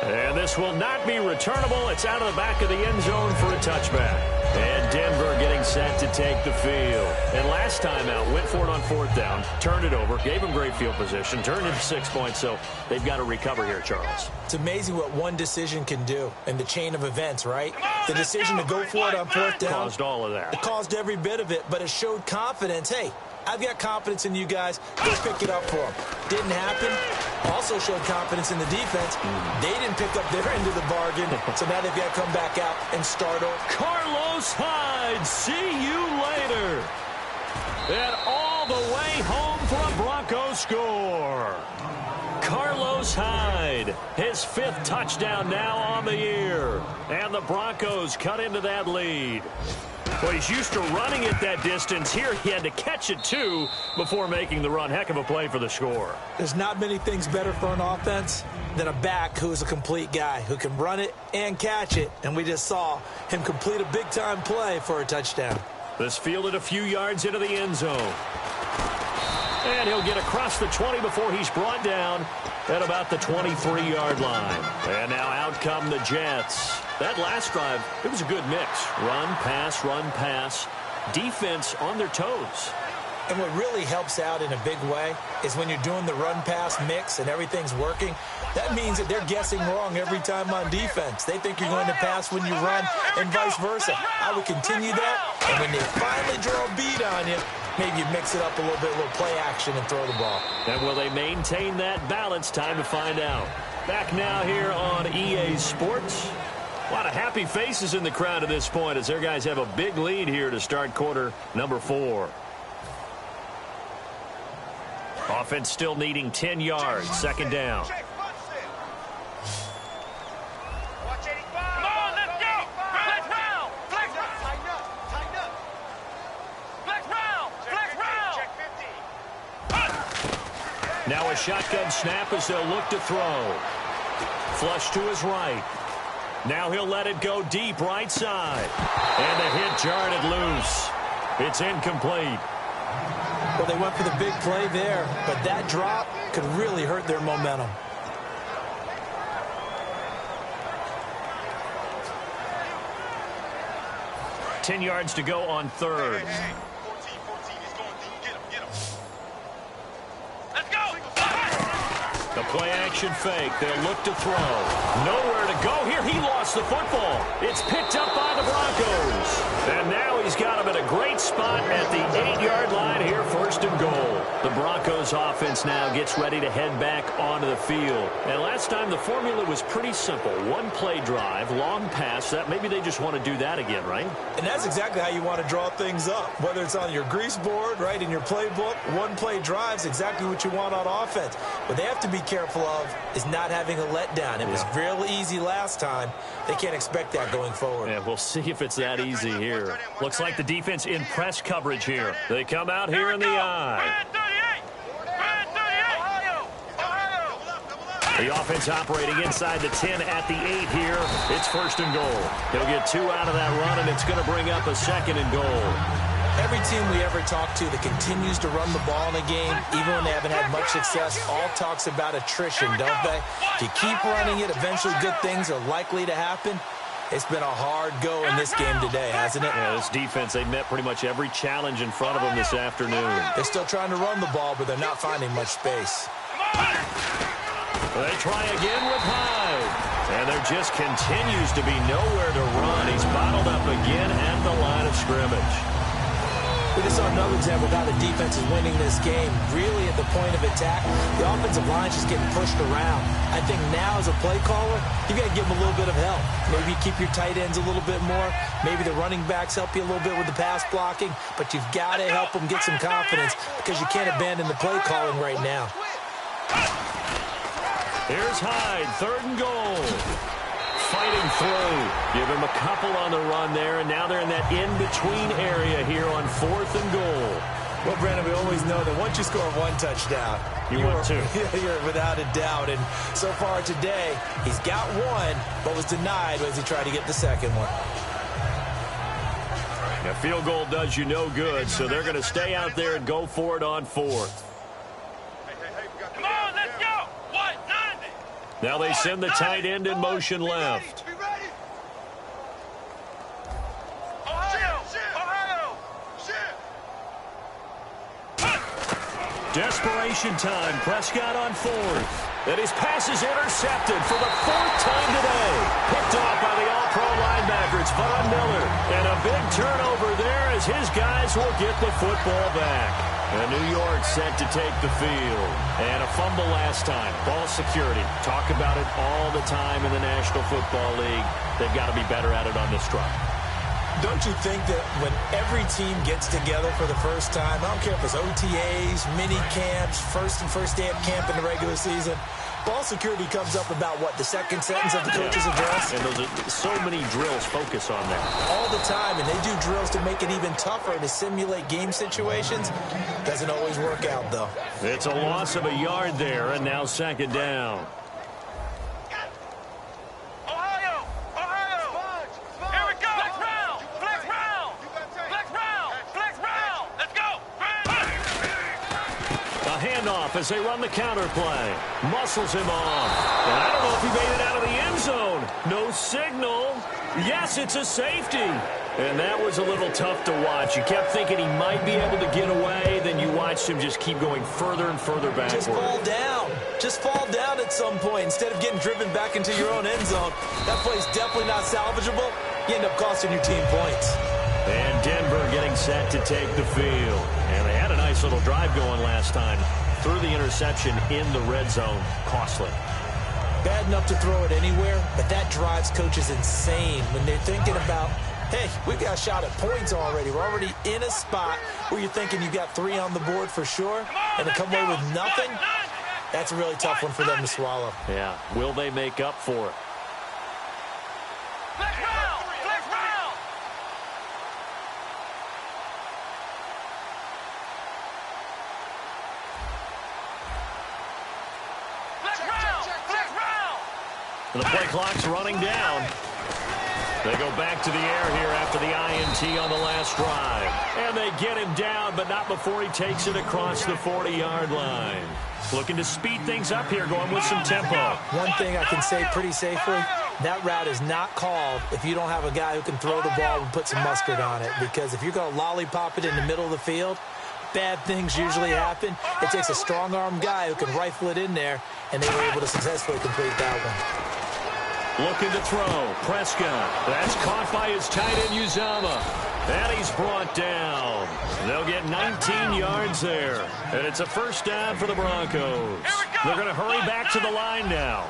And this will not be returnable. It's out of the back of the end zone for a touchback. And Denver getting set to take the field. And last time out, went for it on 4th down, turned it over, gave them great field position, turned into 6 points, so they've got to recover here, Charles. It's amazing what one decision can do in the chain of events, right? The decision to go for it on 4th down. Caused all of that. It caused every bit of it, but it showed confidence. Hey, I've got confidence in you guys. Go pick it up for them. Didn't happen. Also showed confidence in the defense. They didn't pick up their end of the bargain, so now they've got to come back out and start over. Carlos Hyde, see you later. And all the way home for a Broncos score. Carlos Hyde, his 5th touchdown now on the year. And the Broncos cut into that lead. Well, he's used to running it that distance. Here he had to catch it, too, before making the run. Heck of a play for the score. There's not many things better for an offense than a back who is a complete guy, who can run it and catch it. And we just saw him complete a big-time play for a touchdown. This fielded a few yards into the end zone. And he'll get across the 20 before he's brought down at about the 23-yard line. And now out come the Jets. That last drive, it was a good mix. Run, pass, defense on their toes. And what really helps out in a big way is when you're doing the run-pass mix and everything's working, that means that they're guessing wrong every time on defense. They think you're going to pass when you run and vice versa. I would continue that, and when they finally draw a beat on you, maybe you mix it up a little bit, a little play action, and throw the ball. And will they maintain that balance? Time to find out. Back now here on EA Sports. A lot of happy faces in the crowd at this point as their guys have a big lead here to start quarter number 4. Offense still needing 10 yards. 2nd down. Now a shotgun snap as they'll look to throw. Flush to his right. Now he'll let it go deep right side. And the hit jarred it loose. It's incomplete. Well, they went for the big play there, but that drop could really hurt their momentum. Ten yards to go on 3rd. The play action fake. They'll look to throw. Nowhere to go here. He lost the football. It's picked up by the Broncos. And now he's got him at a great spot at the 8-yard line here, 1st and goal. The Broncos offense now gets ready to head back onto the field. And last time the formula was pretty simple. 1 play drive, long pass. That maybe they just want to do that again, right? And that's exactly how you want to draw things up. Whether it's on your grease board, right, in your playbook, 1 play drive is exactly what you want on offense. But they have to be careful of is not having a letdown. It was real easy last time. They can't expect that going forward. Yeah, we'll see if it's that easy here. Looks like the defense in press coverage here. They come out here in the eye. The offense operating inside the 10 at the 8 here. It's 1st and goal. He'll get 2 out of that run, and it's going to bring up a 2nd and goal. Every team we ever talk to that continues to run the ball in a game, even when they haven't had much success, all talks about attrition, don't they? If you keep running it, eventually good things are likely to happen. It's been a hard go in this game today, hasn't it? Yeah, this defense, they met pretty much every challenge in front of them this afternoon. They're still trying to run the ball, but they're not finding much space. They try again with Hyde. And there just continues to be nowhere to run. He's bottled up again at the line of scrimmage. We just saw another example of how the defense is winning this game. Really at the point of attack, the offensive line is just getting pushed around. I think now as a play caller, you got to give them a little bit of help. Maybe keep your tight ends a little bit more. Maybe the running backs help you a little bit with the pass blocking. But you've got to help them get some confidence because you can't abandon the play calling right now. Here's Hyde, 3rd and goal. Fighting through. Give him a couple on the run there, and now they're in that in-between area here on 4th and goal. Well, Brandon, we always know that once you score one touchdown, you want two. You're without a doubt. And so far today, he's got one, but was denied as he tried to get the second one. A field goal does you no good, so they're going to stay out there and go for it on 4th. Come on, let's go. 190. Now they send the tight end in motion left. Desperation time. Prescott on 4th. And his pass is intercepted for the 4th time today. Picked off by the all-pro linebacker. It's Von Miller. And a big turnover there as his guys will get the football back. And New York set to take the field. And a fumble last time. Ball security. Talk about it all the time in the National Football League. They've got to be better at it on this drive. Don't you think that when every team gets together for the first time, I don't care if it's OTAs, mini camps, first day of camp in the regular season, ball security comes up about, what, the second sentence of the coach's address? And those are so many drills focus on that. All the time, and they do drills to make it even tougher to simulate game situations. Doesn't always work out, though. It's a loss of a yard there, and now 2nd down. As they run the counter play. Muscles him off. And I don't know if he made it out of the end zone. No signal. Yes, it's a safety. And that was a little tough to watch. You kept thinking he might be able to get away. Then you watched him just keep going further and further backward. Just fall down. Just fall down at some point. Instead of getting driven back into your own end zone. That play's definitely not salvageable. You end up costing your team points. And Denver getting set to take the field. And they had a nice little drive going last time. Through the interception in the red zone. Costly. Bad enough to throw it anywhere, but that drives coaches insane when they're thinking about, hey, we got a shot at points already. We're already in a spot where you're thinking you got 3 on the board for sure, and to come away with nothing, that's a really tough one for them to swallow. Yeah. Will they make up for it? And the play clock's running down. They go back to the air here after the INT on the last drive. And they get him down, but not before he takes it across the 40-yard line. Looking to speed things up here, going with some tempo. One thing I can say pretty safely, that route is not called if you don't have a guy who can throw the ball and put some mustard on it. Because if you're going to lollipop it in the middle of the field, bad things usually happen. It takes a strong-arm guy who can rifle it in there, and they were able to successfully complete that one. Looking to throw. Prescott. That's caught by his tight end, Uzama. And he's brought down. They'll get 19 yards there. And it's a 1st down for the Broncos. They're going to hurry back to the line now.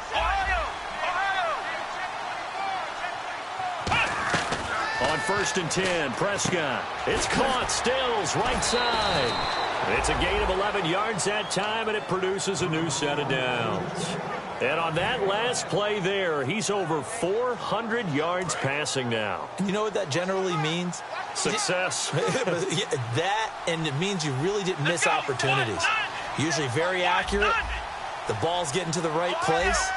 On 1st and 10, Prescott. It's caught. Stills, right side. It's a gain of 11 yards that time, and it produces a new set of downs. And on that last play there, he's over 400 yards passing now. You know what that generally means? Success. That, and it means you really didn't miss opportunities. Usually very accurate. The ball's getting to the right place.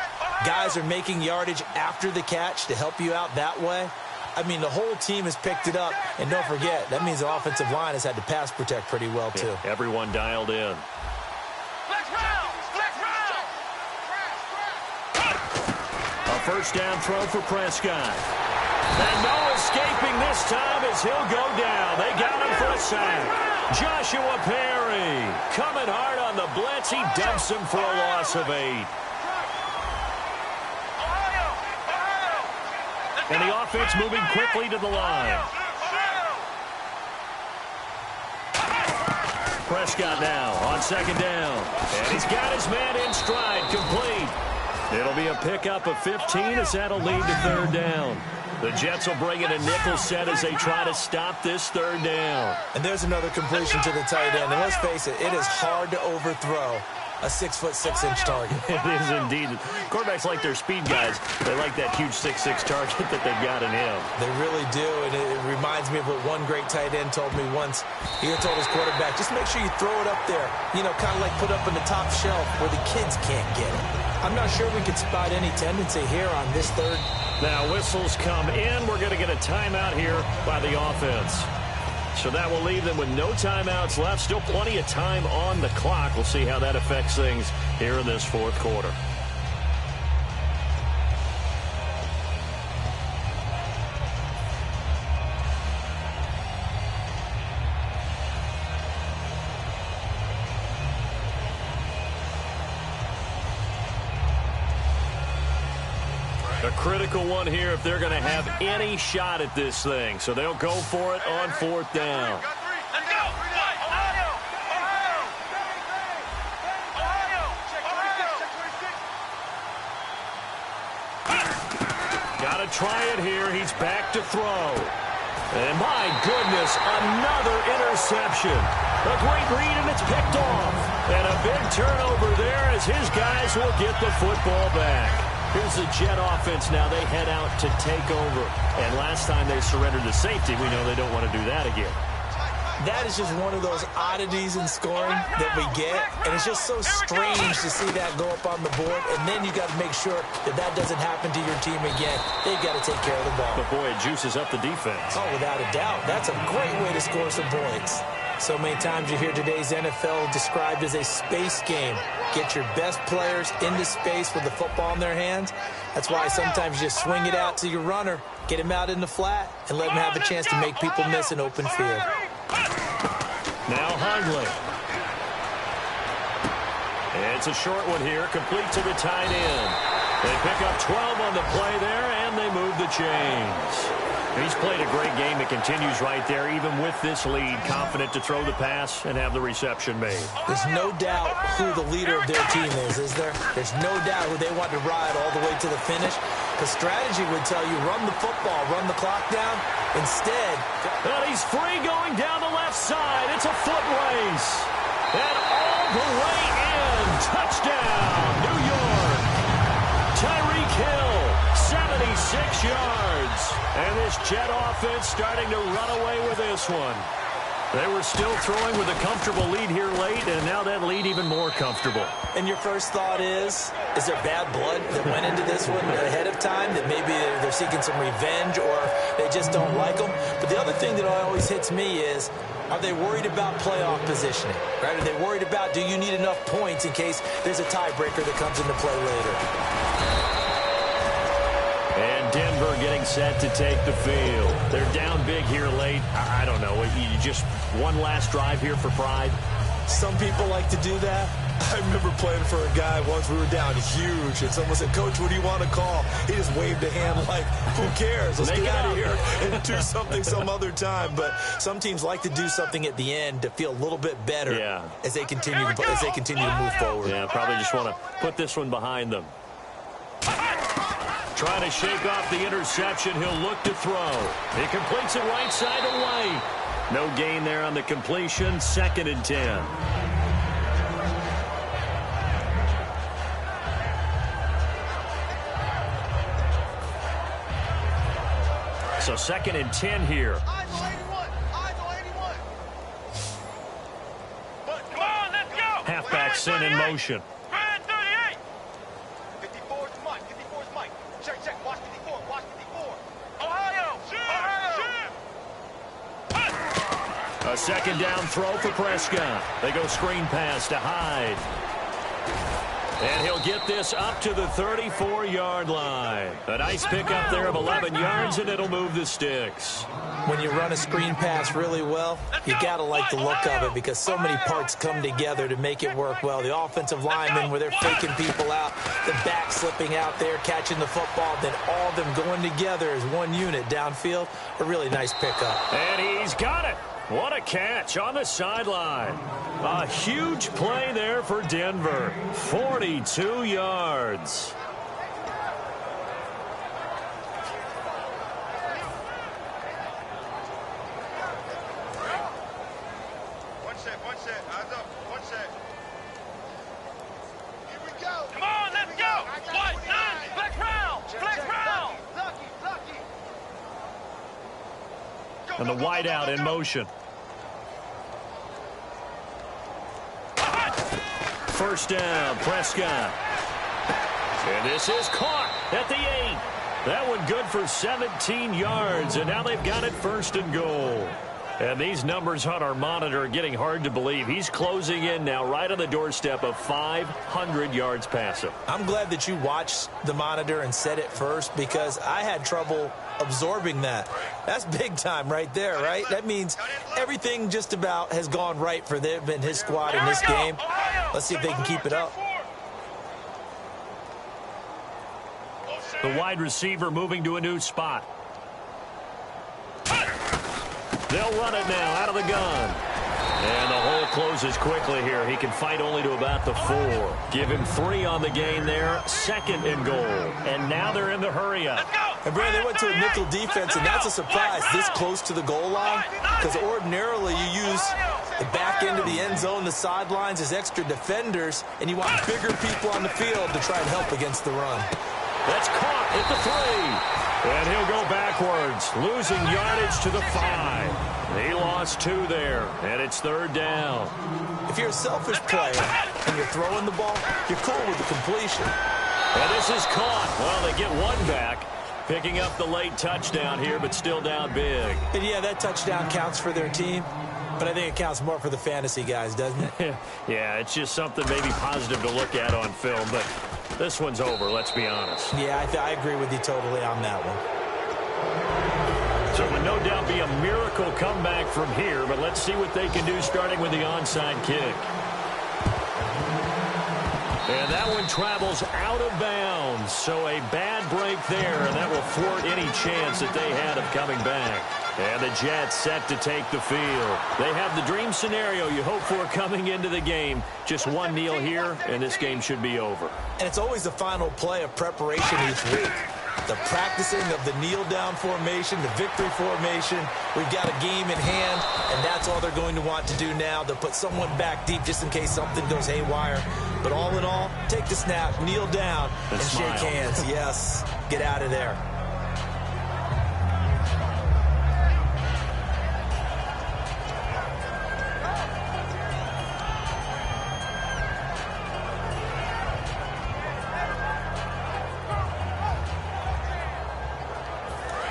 Guys are making yardage after the catch to help you out that way. I mean, the whole team has picked it up. And don't forget, that means the offensive line has had to pass protect pretty well, too. Yeah, everyone dialed in. A 1st down throw for Prescott. And no escaping this time as he'll go down. They got him for a sack. Joshua Perry coming hard on the blitz. He dumps him for a loss of 8. And the offense moving quickly to the line. Prescott now on 2nd down. And he's got his man in stride, complete. It'll be a pickup of 15 as that'll lead to 3rd down. The Jets will bring in a nickel set as they try to stop this 3rd down. And there's another completion to the tight end. And let's face it, it is hard to overthrow a 6'6" target. It is indeed. Quarterbacks like their speed guys. They like that huge 6'6" target that they've got in him. They really do, and it reminds me of what one great tight end told me once. He told his quarterback, just make sure you throw it up there, you know, kind of like put up on the top shelf where the kids can't get it. I'm not sure we could spot any tendency here on this 3rd. Now whistles come in. We're going to get a timeout here by the offense. So that will leave them with no timeouts left. Still plenty of time on the clock. We'll see how that affects things here in this 4th quarter. A critical one here if they're going to have any shot at this thing. So they'll go for it on 4th down. Got to try it here. He's back to throw. And my goodness, another interception. A great read, and it's picked off. And a big turnover there as his guys will get the football back. Here's the Jet offense now. They head out to take over. And last time they surrendered to safety, we know they don't want to do that again. That is just one of those oddities in scoring that we get. And it's just so strange to see that go up on the board. And then you got to make sure that that doesn't happen to your team again. They've got to take care of the ball. But, boy, it juices up the defense. Oh, without a doubt. That's a great way to score some points. So many times you hear today's NFL described as a space game. Get your best players into space with the football in their hands. That's why sometimes you just swing it out to your runner, get him out in the flat, and let him have a chance to make people miss an open field. Now Hundley. It's a short one here, complete to the tight end. They pick up 12 on the play there, and they move the chains. He's played a great game. It continues right there, even with this lead, confident to throw the pass and have the reception made. There's no doubt who the leader of their team is there? There's no doubt who they want to ride all the way to the finish. Because strategy would tell you, run the football, run the clock down. Instead, and he's free going down the left side. It's a foot race. And all the way in. Touchdown, New York. Tyreek Hill, 76 yards. And this Jet offense starting to run away with this one. They were still throwing with a comfortable lead here late, and now that lead even more comfortable. And your first thought is there bad blood that went into this one ahead of time, that maybe they're seeking some revenge or they just don't like them? But the other thing that always hits me is, are they worried about playoff positioning? Right? Are they worried about, do you need enough points in case there's a tiebreaker that comes into play later? And Denver getting set to take the field. They're down big here late. I don't know. You just one last drive here for pride. Some people like to do that. I remember playing for a guy once. We were down huge, and someone said, "Coach, what do you want to call?" He just waved a hand like, "Who cares? Let's get out of here and do something some other time." But some teams like to do something at the end to feel a little bit better as they continue to move forward. Yeah, probably just want to put this one behind them. Trying to shake off the interception. He'll look to throw. He completes it right side away. No gain there on the completion. 2nd and 10. So 2nd and 10 here. Halfback sent in motion. A 2nd down throw for Prescott. They go screen pass to Hyde. And he'll get this up to the 34-yard line. A nice pickup there of 11 yards, and it'll move the sticks. When you run a screen pass really well, you got to like the look of it because so many parts come together to make it work well. The offensive linemen, where they're faking people out, the back slipping out there, catching the football, then all of them going together as one unit downfield. A really nice pickup. And he's got it. What a catch on the sideline. A huge play there for Denver. 42 yards. One set. Eyes up. One set. Here we go. Come on, let's go. White, nine, flex round. Flex round. Lucky. And the wideout in motion. First down, Prescott. And this is caught at the 8. That one good for 17 yards, and now they've got it 1st and goal. And these numbers on our monitor are getting hard to believe. He's closing in now right on the doorstep of 500 yards passing. I'm glad that you watched the monitor and said it first because I had trouble absorbing that. That's big time right there, right? That means everything just about has gone right for them and his squad in this game. Let's see if they can keep it up. The wide receiver moving to a new spot. They'll run it now out of the gun. And the hole closes quickly here. He can fight only to about the 4. Give him 3 on the gain there. 2nd and goal. And now they're in the hurry-up. And, Brad, they went to a nickel defense, and that's a surprise this close to the goal line because ordinarily you use the back end of the end zone, the sidelines as extra defenders, and you want bigger people on the field to try and help against the run. That's caught at the 3. And he'll go backwards, losing yardage to the 5. He lost 2 there, and it's 3rd down. If you're a selfish player and you're throwing the ball, you're cool with the completion. And this is caught. Well, they get 1 back, picking up the late touchdown here, but still down big. And, yeah, that touchdown counts for their team, but I think it counts more for the fantasy guys, doesn't it? Yeah, it's just something maybe positive to look at on film, but this one's over, let's be honest. Yeah, I agree with you totally on that one. So it would no doubt be a miracle comeback from here, but let's see what they can do starting with the onside kick. And that one travels out of bounds, so a bad break there, and that will thwart any chance that they had of coming back. And the Jets set to take the field. They have the dream scenario you hope for coming into the game. Just 1 kneel here, and this game should be over. And it's always the final play of preparation each week. The practicing of the kneel-down formation, the victory formation. We've got a game in hand, and that's all they're going to want to do now. They'll put someone back deep just in case something goes haywire. But all in all, take the snap, kneel down, and shake hands. Yes, get out of there.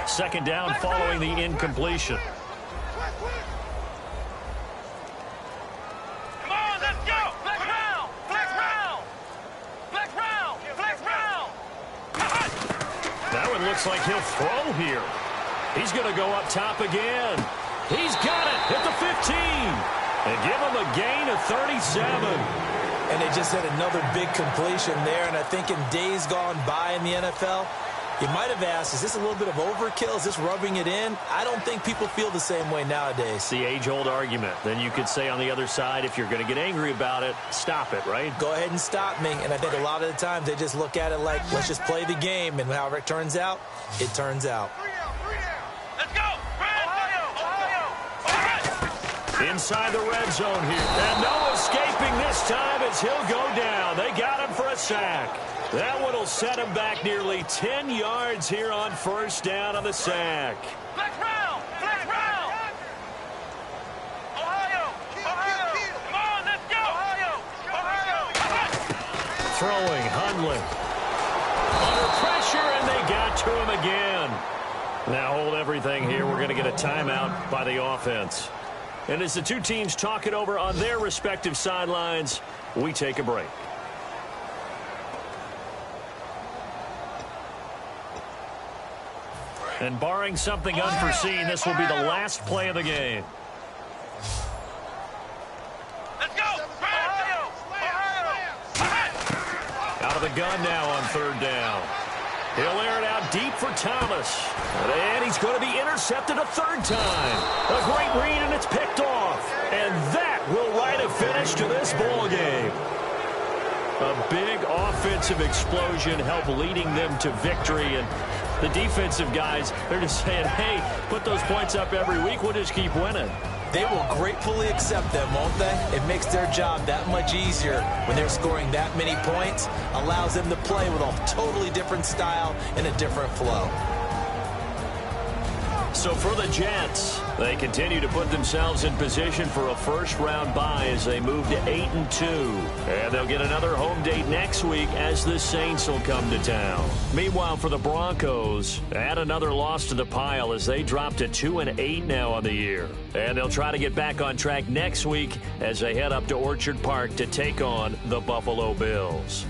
Second down following the incompletion. Come on, let's go. Flex round. Flex round. Flex round. Flex round. That one looks like he'll throw here. He's going to go up top again. He's got it at the 15. And give him a gain of 37. And they just had another big completion there. And I think in days gone by in the NFL, you might have asked, is this a little bit of overkill? Is this rubbing it in? I don't think people feel the same way nowadays. It's the age-old argument. Then you could say on the other side, if you're going to get angry about it, stop it, right? Go ahead and stop me. And I think a lot of the times they just look at it like, let's just play the game. And however it turns out, it turns out. Let's go. Ohio. Inside the red zone here. And no escaping this time as he'll go down. They got him for a sack. That one will set him back nearly 10 yards here on 1st down on the sack. Flex round. Flex round. Ohio. Come on, let's go. Ohio. Throwing, Hundley. Under pressure, and they got to him again. Now hold everything here. We're going to get a timeout by the offense. And as the two teams talk it over on their respective sidelines, we take a break. And barring something unforeseen, this will be the last play of the game. Let's go! Ohio! Out of the gun now on third down. He'll air it out deep for Thomas. And he's going to be intercepted a third time. A great read, and it's picked off. And that will write a finish to this ball game. A big offensive explosion helped leading them to victory. And the defensive guys, they're just saying, hey, put those points up every week. We'll just keep winning. They will gratefully accept them, won't they? It makes their job that much easier when they're scoring that many points. Allows them to play with a totally different style and a different flow. So for the Jets, they continue to put themselves in position for a first-round bye as they move to 8-2. And they'll get another home date next week as the Saints will come to town. Meanwhile, for the Broncos, add another loss to the pile as they drop to 2-8 now on the year. And they'll try to get back on track next week as they head up to Orchard Park to take on the Buffalo Bills.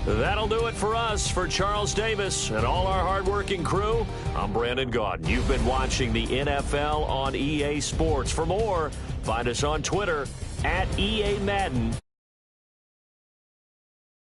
That'll do it for us. For Charles Davis and all our hardworking crew, I'm Brandon Gaudin. You've been watching the NFL on EA Sports. For more, find us on Twitter @EA Madden.